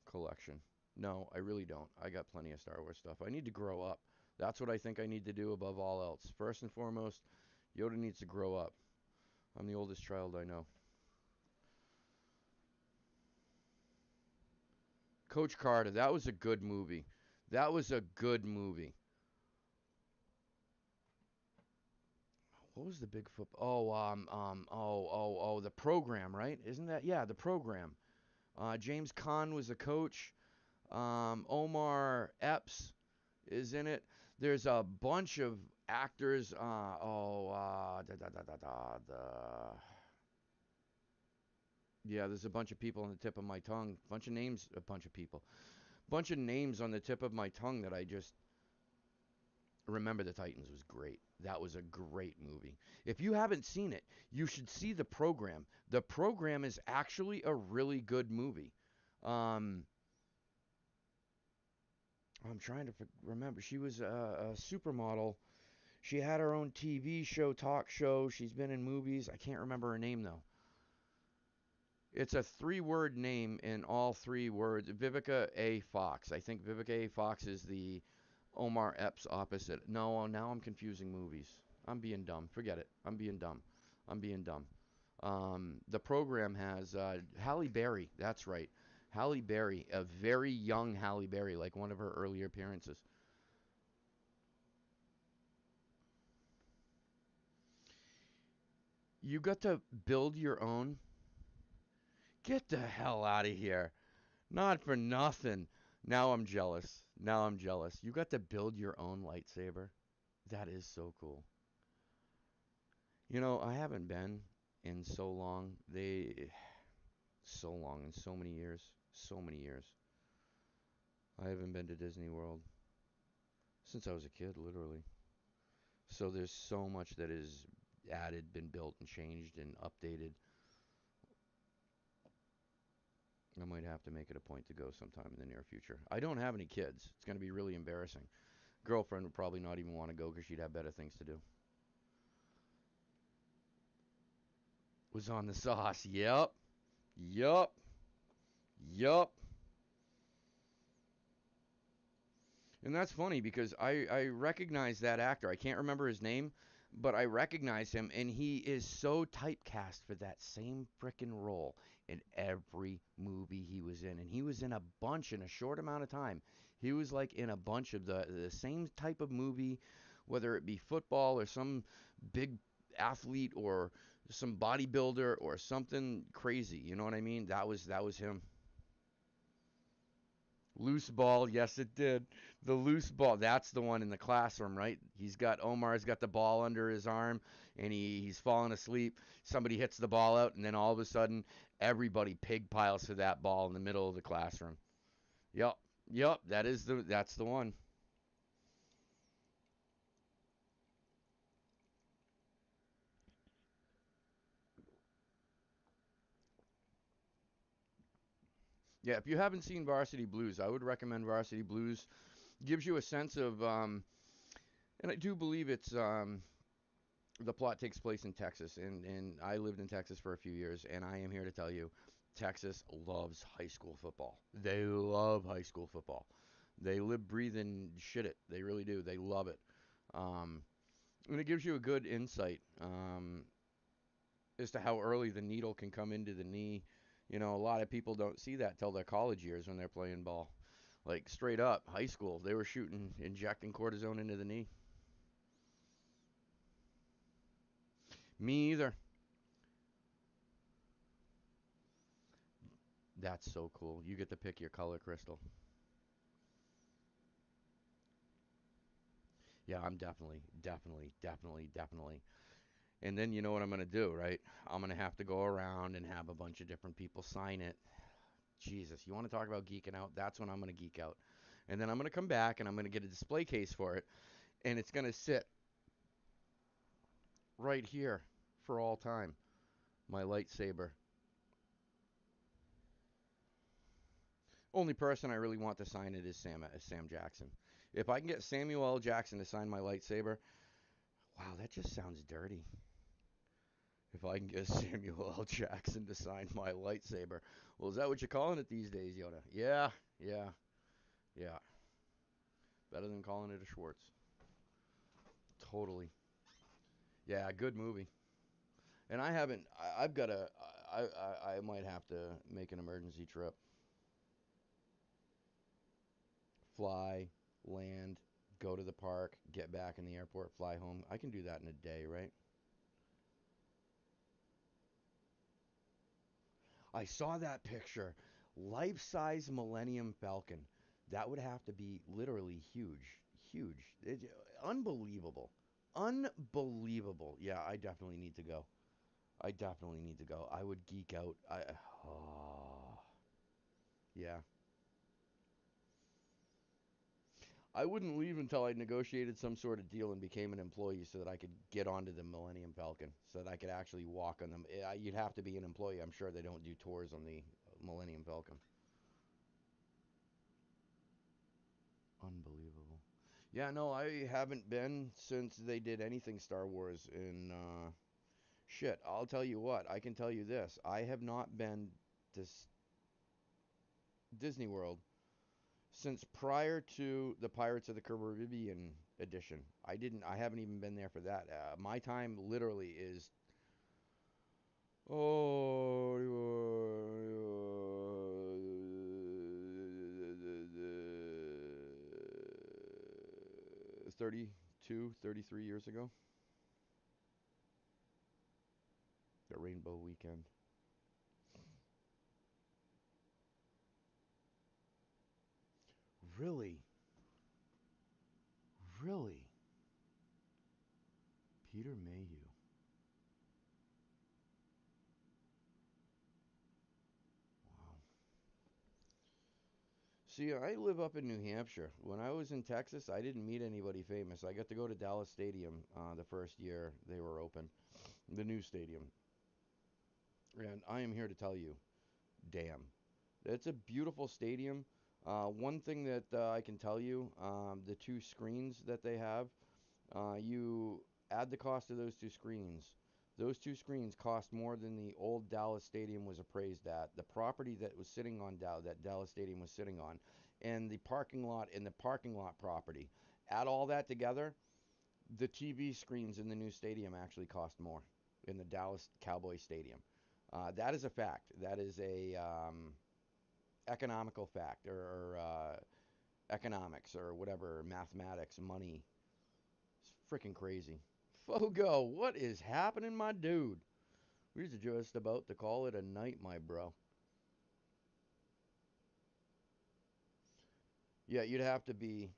collection. No, I really don't. I got plenty of Star Wars stuff. I need to grow up. That's what I think I need to do above all else. First and foremost, Yoda needs to grow up. I'm the oldest child I know. Coach Carter, that was a good movie. That was a good movie. What was the big foot? The program, right? Isn't that? Yeah, the program. James Caan was the coach. Omar Epps is in it. There's a bunch of actors. Yeah, there's a bunch of people on the tip of my tongue. Bunch of names, a bunch of people. Bunch of names on the tip of my tongue that I just remember. The Titans was great. That was a great movie. If you haven't seen it, you should see the program. The program is actually a really good movie. Um, I'm trying to remember. She was a supermodel. She had her own TV show, talk show. She's been in movies. I can't remember her name though. It's a three-word name in all three words. Vivica A. Fox. I think Vivica A. Fox is the Omar Epps opposite. No, now I'm confusing movies. I'm being dumb. Forget it. I'm being dumb. I'm being dumb. The program has Halle Berry. That's right. Halle Berry, a very young Halle Berry, like one of her earlier appearances. You got to build your own. Get the hell out of here. Not for nothing. Now I'm jealous. Now I'm jealous. You got to build your own lightsaber. That is so cool. You know, I haven't been in so long. So long, in so many years. So many years. I haven't been to Disney World since I was a kid, literally. So there's so much that is added, been built, and changed and updated. I might have to make it a point to go sometime in the near future. I don't have any kids. It's going to be really embarrassing. Girlfriend would probably not even want to go because she'd have better things to do. Was on the sauce. Yep. Yup. Yup. And that's funny because I recognize that actor. I can't remember his name, but I recognize him, and he is so typecast for that same frickin' role in every movie he was in. And he was in a bunch in a short amount of time. He was like in a bunch of the same type of movie, whether it be football or some big athlete or some bodybuilder or something crazy. You know what I mean? That was him. Loose ball, yes it did. The loose ball, that's the one in the classroom, right? Omar's got the ball under his arm and he's falling asleep. Somebody hits the ball out and then all of a sudden everybody pig piles for that ball in the middle of the classroom. Yep. Yep, that's the one. Yeah, if you haven't seen Varsity Blues, I would recommend Varsity Blues. Gives you a sense of and I do believe it's the plot takes place in Texas, and I lived in Texas for a few years, and I am here to tell you, Texas loves high school football. They love high school football. They live, breathe, and shit it. They really do. They love it. Um, and it gives you a good insight as to how early the needle can come into the knee. You know, a lot of people don't see that till their college years when they're playing ball. Like straight up, high school, they were shooting, injecting cortisone into the knee. Me either. That's so cool. You get to pick your color crystal. Yeah, I'm definitely. And then you know what I'm going to do, right? I'm going to have to go around and have a bunch of different people sign it. Jesus, you want to talk about geeking out? That's when I'm going to geek out. And then I'm going to come back and I'm going to get a display case for it. And it's going to sit right here for all time. My lightsaber. Only person I really want to sign it is Sam Jackson. If I can get Samuel L. Jackson to sign my lightsaber, wow, that just sounds dirty. If I can get Samuel L. Jackson to sign my lightsaber. Well, is that what you're calling it these days, Yoda? Yeah, yeah, yeah. Better than calling it a Schwartz. Totally. Yeah, good movie. And I haven't. I've got a. I might have to make an emergency trip. Fly, land, go to the park, get back in the airport, fly home. I can do that in a day, right? I saw that picture. Life-size Millennium Falcon. That would have to be literally huge. Huge. Unbelievable. Unbelievable. Yeah, I definitely need to go. I definitely need to go. I would geek out. Oh, yeah. I wouldn't leave until I negotiated some sort of deal and became an employee so that I could get onto the Millennium Falcon, so that I could actually walk on them. You'd have to be an employee. I'm sure they don't do tours on the Millennium Falcon. Unbelievable. Yeah, no, I haven't been since they did anything Star Wars in shit. I'll tell you what. I can tell you this. I have not been to Disney World since prior to the Pirates of the Caribbean edition. I haven't even been there for that. My time literally is oh 32, 33 years ago. The Rainbow Weekend. Really? Really? Peter Mayhew. Wow. See, I live up in New Hampshire. When I was in Texas, I didn't meet anybody famous. I got to go to Dallas Stadium the first year they were open, the new stadium. And I am here to tell you, damn, it's a beautiful stadium. One thing that I can tell you, the two screens that they have, you add the cost of those two screens. Those two screens cost more than the old Dallas Stadium was appraised at. The property that was sitting on that Dallas Stadium was sitting on, and the parking lot property. Add all that together, the TV screens in the new stadium actually cost more in the Dallas Cowboy Stadium. That is a fact. That is a economical fact, or economics, or whatever, mathematics, money. It's freaking crazy. Fogo, what is happening, my dude? We're just about to call it a night, my bro. Yeah, you'd have to be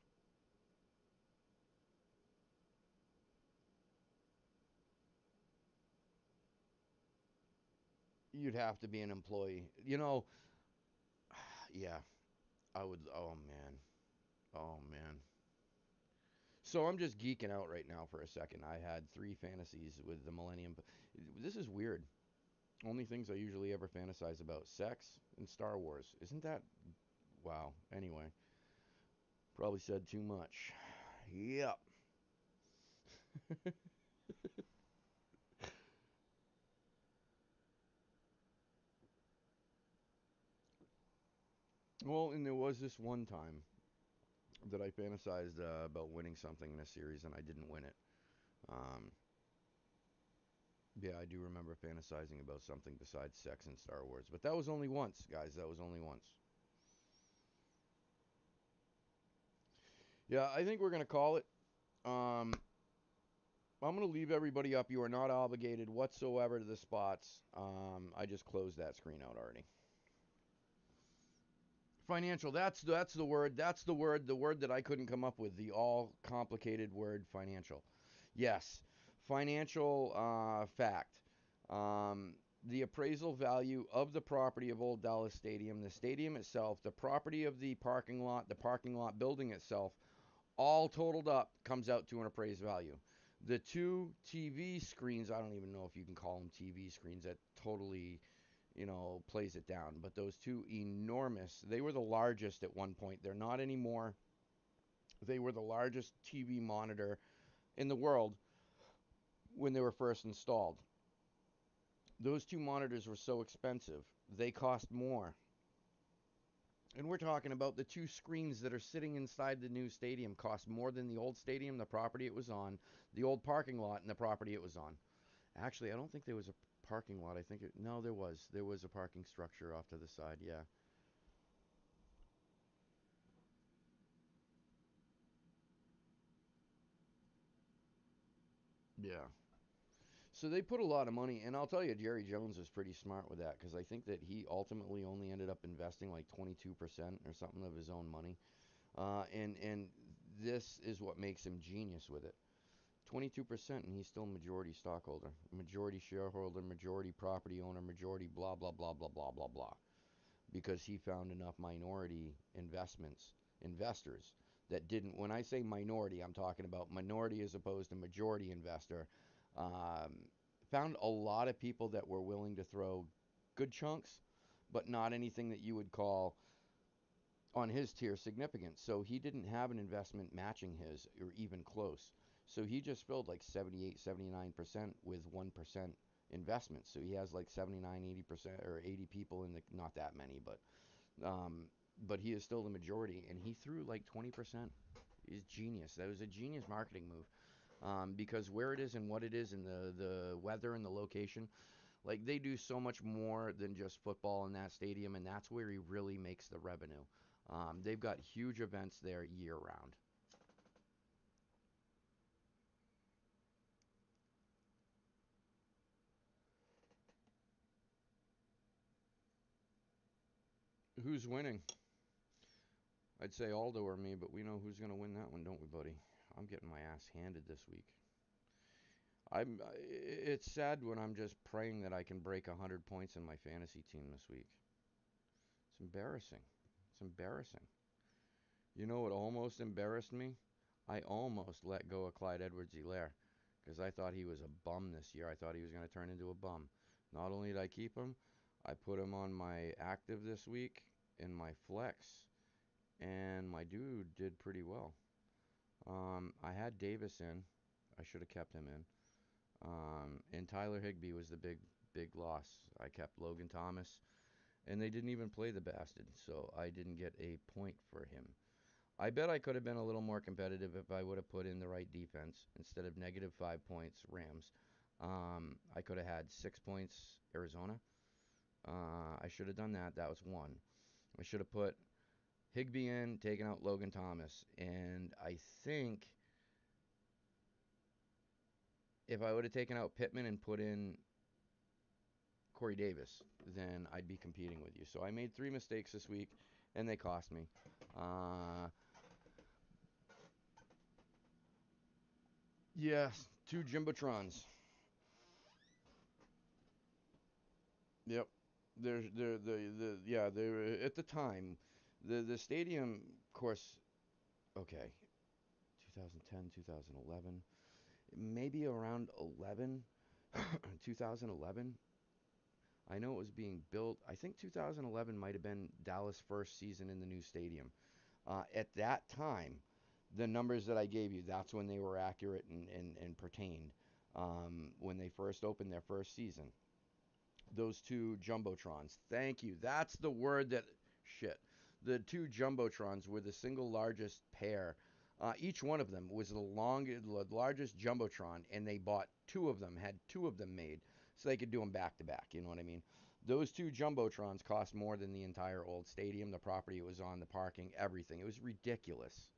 an employee. Yeah, I would. Oh man, oh man. So I'm just geeking out right now for a second. I had three fantasies with the Millennium. This is weird. Only things I usually ever fantasize about: sex and Star Wars. Isn't that wow? Anyway, probably said too much. Yep. Well, and there was this one time that I fantasized about winning something in a series, and I didn't win it. Um, yeah, I do remember fantasizing about something besides sex and Star Wars, but that was only once, guys. That was only once. Yeah, I think we're gonna call it. Um, I'm gonna leave everybody up. You are not obligated whatsoever to the spots. I just closed that screen out already. Financial. That's the word. That's the word. The word that I couldn't come up with. The all complicated word financial. Yes, financial fact. Um, the appraisal value of the property of Old Dallas Stadium, the stadium itself, the property of the parking lot building itself, all totaled up comes out to an appraised value. The two TV screens, I don't even know if you can call them TV screens, that totally plays it down. But those two enormous, they were the largest at one point. They're not anymore. They were the largest TV monitor in the world when they were first installed. Those two monitors were so expensive, they cost more. And we're talking about the two screens that are sitting inside the new stadium cost more than the old stadium, the property it was on, the old parking lot, and the property it was on. Actually, I don't think there was a parking lot. I think no, there was. There was a parking structure off to the side. Yeah. Yeah. So they put a lot of money, and I'll tell you, Jerry Jones was pretty smart with that because I think that he ultimately only ended up investing like 22% or something of his own money. And this is what makes him genius with it. 22%, and he's still majority stockholder, majority shareholder, majority property owner, majority blah blah blah blah blah blah blah. Because he found enough minority investors that didn't. When I say minority, I'm talking about minority as opposed to majority investor. Um, Found a lot of people that were willing to throw good chunks, but not anything that you would call on his tier significant. So he didn't have an investment matching his or even close. So he just filled like 78, 79% with 1% investment. So he has like 79, 80% or 80 people in the, not that many, um, but he is still the majority and he threw like 20%. Is genius. That was a genius marketing move. Because where it is and what it is and the weather and the location, like they do so much more than just football in that stadium, and that's where he really makes the revenue. They've got huge events there year round. Who's winning? I'd say Aldo or me, but we know who's going to win that one, don't we, buddy? I'm getting my ass handed this week. I'm. It's sad when I'm just praying that I can break 100 points in my fantasy team this week. It's embarrassing. It's embarrassing. You know what almost embarrassed me? I almost let go of Clyde Edwards-Helaire because I thought he was a bum this year. I thought he was going to turn into a bum. Not only did I keep him, I put him on my active this week in my flex, and my dude did pretty well. I had Davis in. I should have kept him in. And Tyler Higbee was the big loss. I kept Logan Thomas, and they didn't even play the bastard, so I didn't get a point for him. I bet I could have been a little more competitive if I would have put in the right defense instead of negative 5 points Rams. I could have had 6 points Arizona. I should have done that. That was one. I should have put Higbee in, taken out Logan Thomas, and I think if I would have taken out Pittman and put in Corey Davis, then I'd be competing with you. So I made 3 mistakes this week, and they cost me. Yes, two Jimbotrons. Yep. They're at the time, the stadium course. Okay, 2010, 2011, maybe around 11, 2011. I know it was being built. I think 2011 might have been Dallas' first season in the new stadium. At that time, the numbers that I gave you, that's when they were accurate and pertained. When they first opened their first season, those two jumbotrons. Thank you. That's the word that shit. The two jumbotrons were the single largest pair. Each one of them was the largest jumbotron, and they bought two of them, had two of them made, so they could do them back to back. You know what I mean? Those two jumbotrons cost more than the entire old stadium, the property it was on, the parking, everything. It was ridiculous.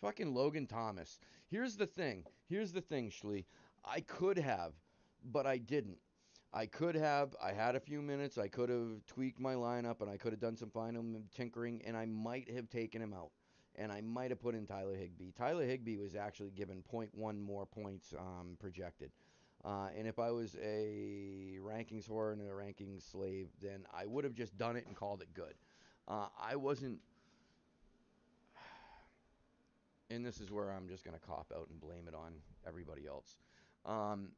Fucking Logan Thomas. Here's the thing. Here's the thing, Schlee. I could have, but I didn't. I could have. I had a few minutes. I could have tweaked my lineup and I could have done some final tinkering and I might have taken him out. And I might have put in Tyler Higbee. Tyler Higbee was actually given zero point 0.1 more points projected. And if I was a rankings whore and a rankings slave, then I would have just done it and called it good. I wasn't, and this is where I'm just going to cop out and blame it on everybody else. Um,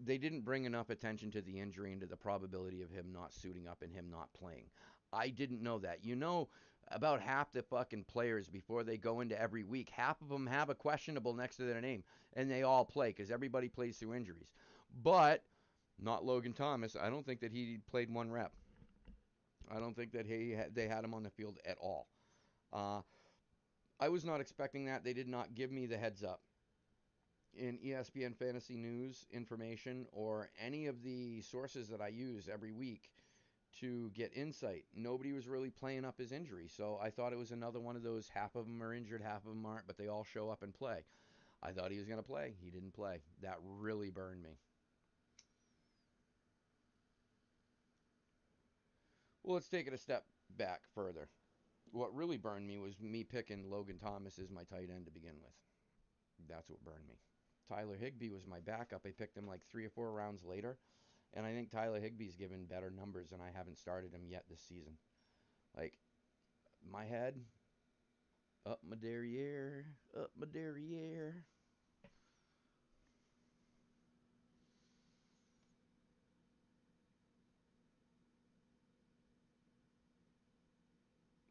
they didn't bring enough attention to the injury and to the probability of him not suiting up and him not playing. I didn't know that. You know, about half the fucking players before they go into every week, half of them have a questionable next to their name, and they all play because everybody plays through injuries. But not Logan Thomas. I don't think that he played one rep. I don't think that they had him on the field at all. Uh, I was not expecting that. They did not give me the heads up in ESPN Fantasy News information or any of the sources that I use every week to get insight. Nobody was really playing up his injury, so I thought it was another one of those half of them are injured, half of them aren't, but they all show up and play. I thought he was going to play. He didn't play. That really burned me. Well, let's take it a step back further. What really burned me was me picking Logan Thomas as my tight end to begin with. That's what burned me. Tyler Higbee was my backup. I picked him like 3 or 4 rounds later, and I think Tyler Higbee's given better numbers, and I haven't started him yet this season. Like, my head, up my derriere, up my derriere.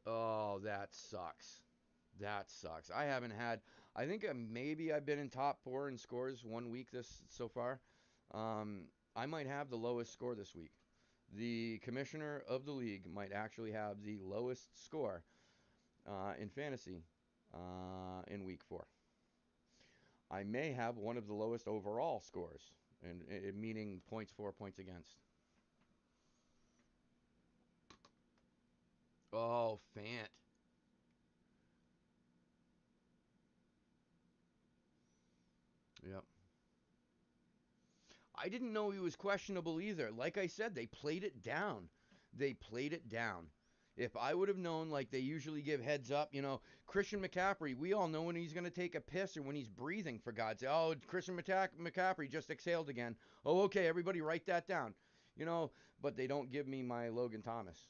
Oh, that sucks. That sucks. I haven't had. I think maybe I've been in top four in scores one week this so far. I might have the lowest score this week. The commissioner of the league might actually have the lowest score in fantasy in week 4. I may have one of the lowest overall scores, and meaning points for, points against. Oh, Fant. Yep. I didn't know he was questionable either. Like I said, they played it down. They played it down. If I would have known, like they usually give heads up, Christian McCaffrey, we all know when he's going to take a piss or when he's breathing, for God's sake. Oh, Christian McCaffrey just exhaled again. Oh, okay, everybody write that down. You know, but they don't give me my Logan Thomas.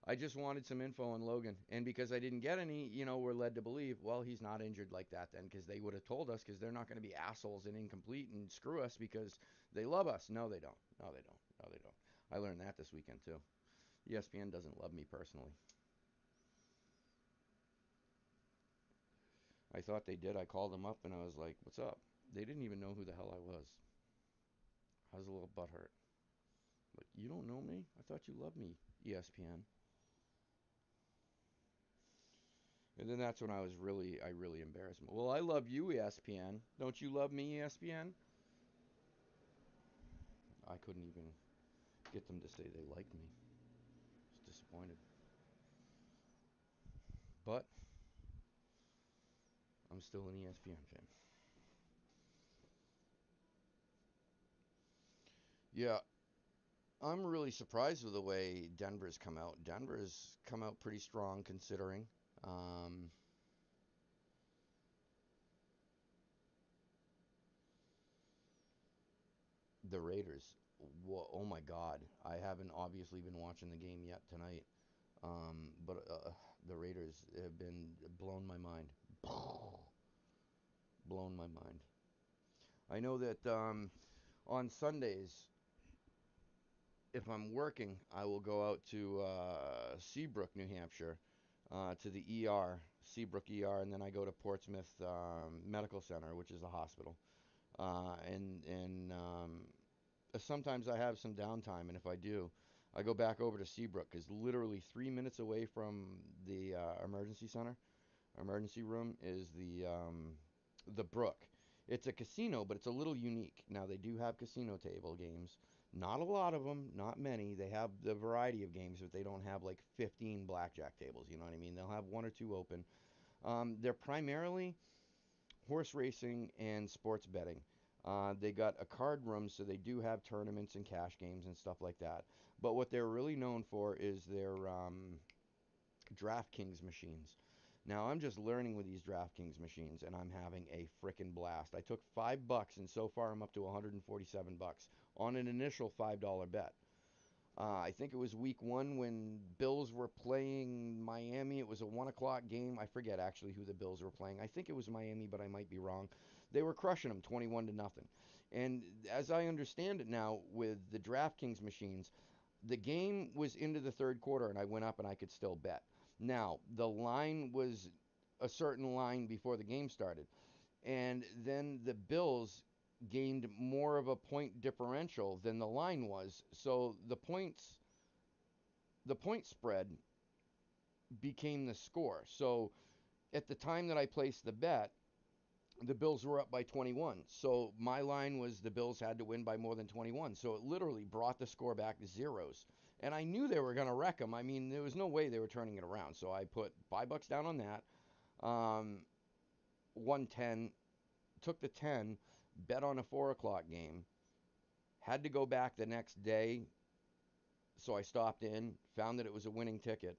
I just wanted some info on Logan. And because I didn't get any, we're led to believe, well, he's not injured like that then because they would have told us because they're not going to be assholes and incomplete and screw us because they love us. No, they don't. No, they don't. No, they don't. I learned that this weekend too. ESPN doesn't love me personally. I thought they did. I called them up and I was like, what's up? They didn't even know who the hell I was. I was a little butthurt. Like, you don't know me? I thought you loved me, ESPN. And then that's when I really embarrassed them. Well, I love you, ESPN. Don't you love me, ESPN? I couldn't even get them to say they liked me. I was disappointed. But I'm still an ESPN fan. Yeah, I'm really surprised with the way Denver's come out. Denver's come out pretty strong considering. Um, the Raiders. Oh my God. I haven't obviously been watching the game yet tonight. But the Raiders have been blown my mind. Blown my mind. I know that on Sundays, if I'm working, I will go out to Seabrook, New Hampshire, to the ER, Seabrook ER, and then I go to Portsmouth Medical Center, which is the hospital. And sometimes I have some downtime, and if I do, I go back over to Seabrook, because literally 3 minutes away from the emergency center, emergency room, is the Brook. It's a casino, but it's a little unique. Now they do have casino table games. Not a lot of them, not many. They have the variety of games, but they don't have like 15 blackjack tables. You know what I mean? They'll have one or two open. They're primarily horse racing and sports betting. They got a card room, so they do have tournaments and cash games and stuff like that. But what they're really known for is their DraftKings machines. Now I'm just learning with these DraftKings machines, and I'm having a frickin' blast. I took $5, and so far I'm up to 147 bucks on an initial $5 bet. I think it was week 1 when Bills were playing Miami. It was a 1 o'clock game. I forget actually who the Bills were playing. I think it was Miami, but I might be wrong. They were crushing them 21 to nothing. And as I understand it now with the DraftKings machines, the game was into the third quarter and I went up and I could still bet. Now, the line was a certain line before the game started. And then the Bills gained more of a point differential than the line was. So the point spread became the score. So at the time that I placed the bet, the Bills were up by 21. So my line was the Bills had to win by more than 21. So it literally brought the score back to zeros. And I knew they were going to wreck them. I mean, there was no way they were turning it around. So I put $5 down on that. Um, 110, took the 10, bet on a 4 o'clock game. Had to go back the next day. So I stopped in, found that it was a winning ticket.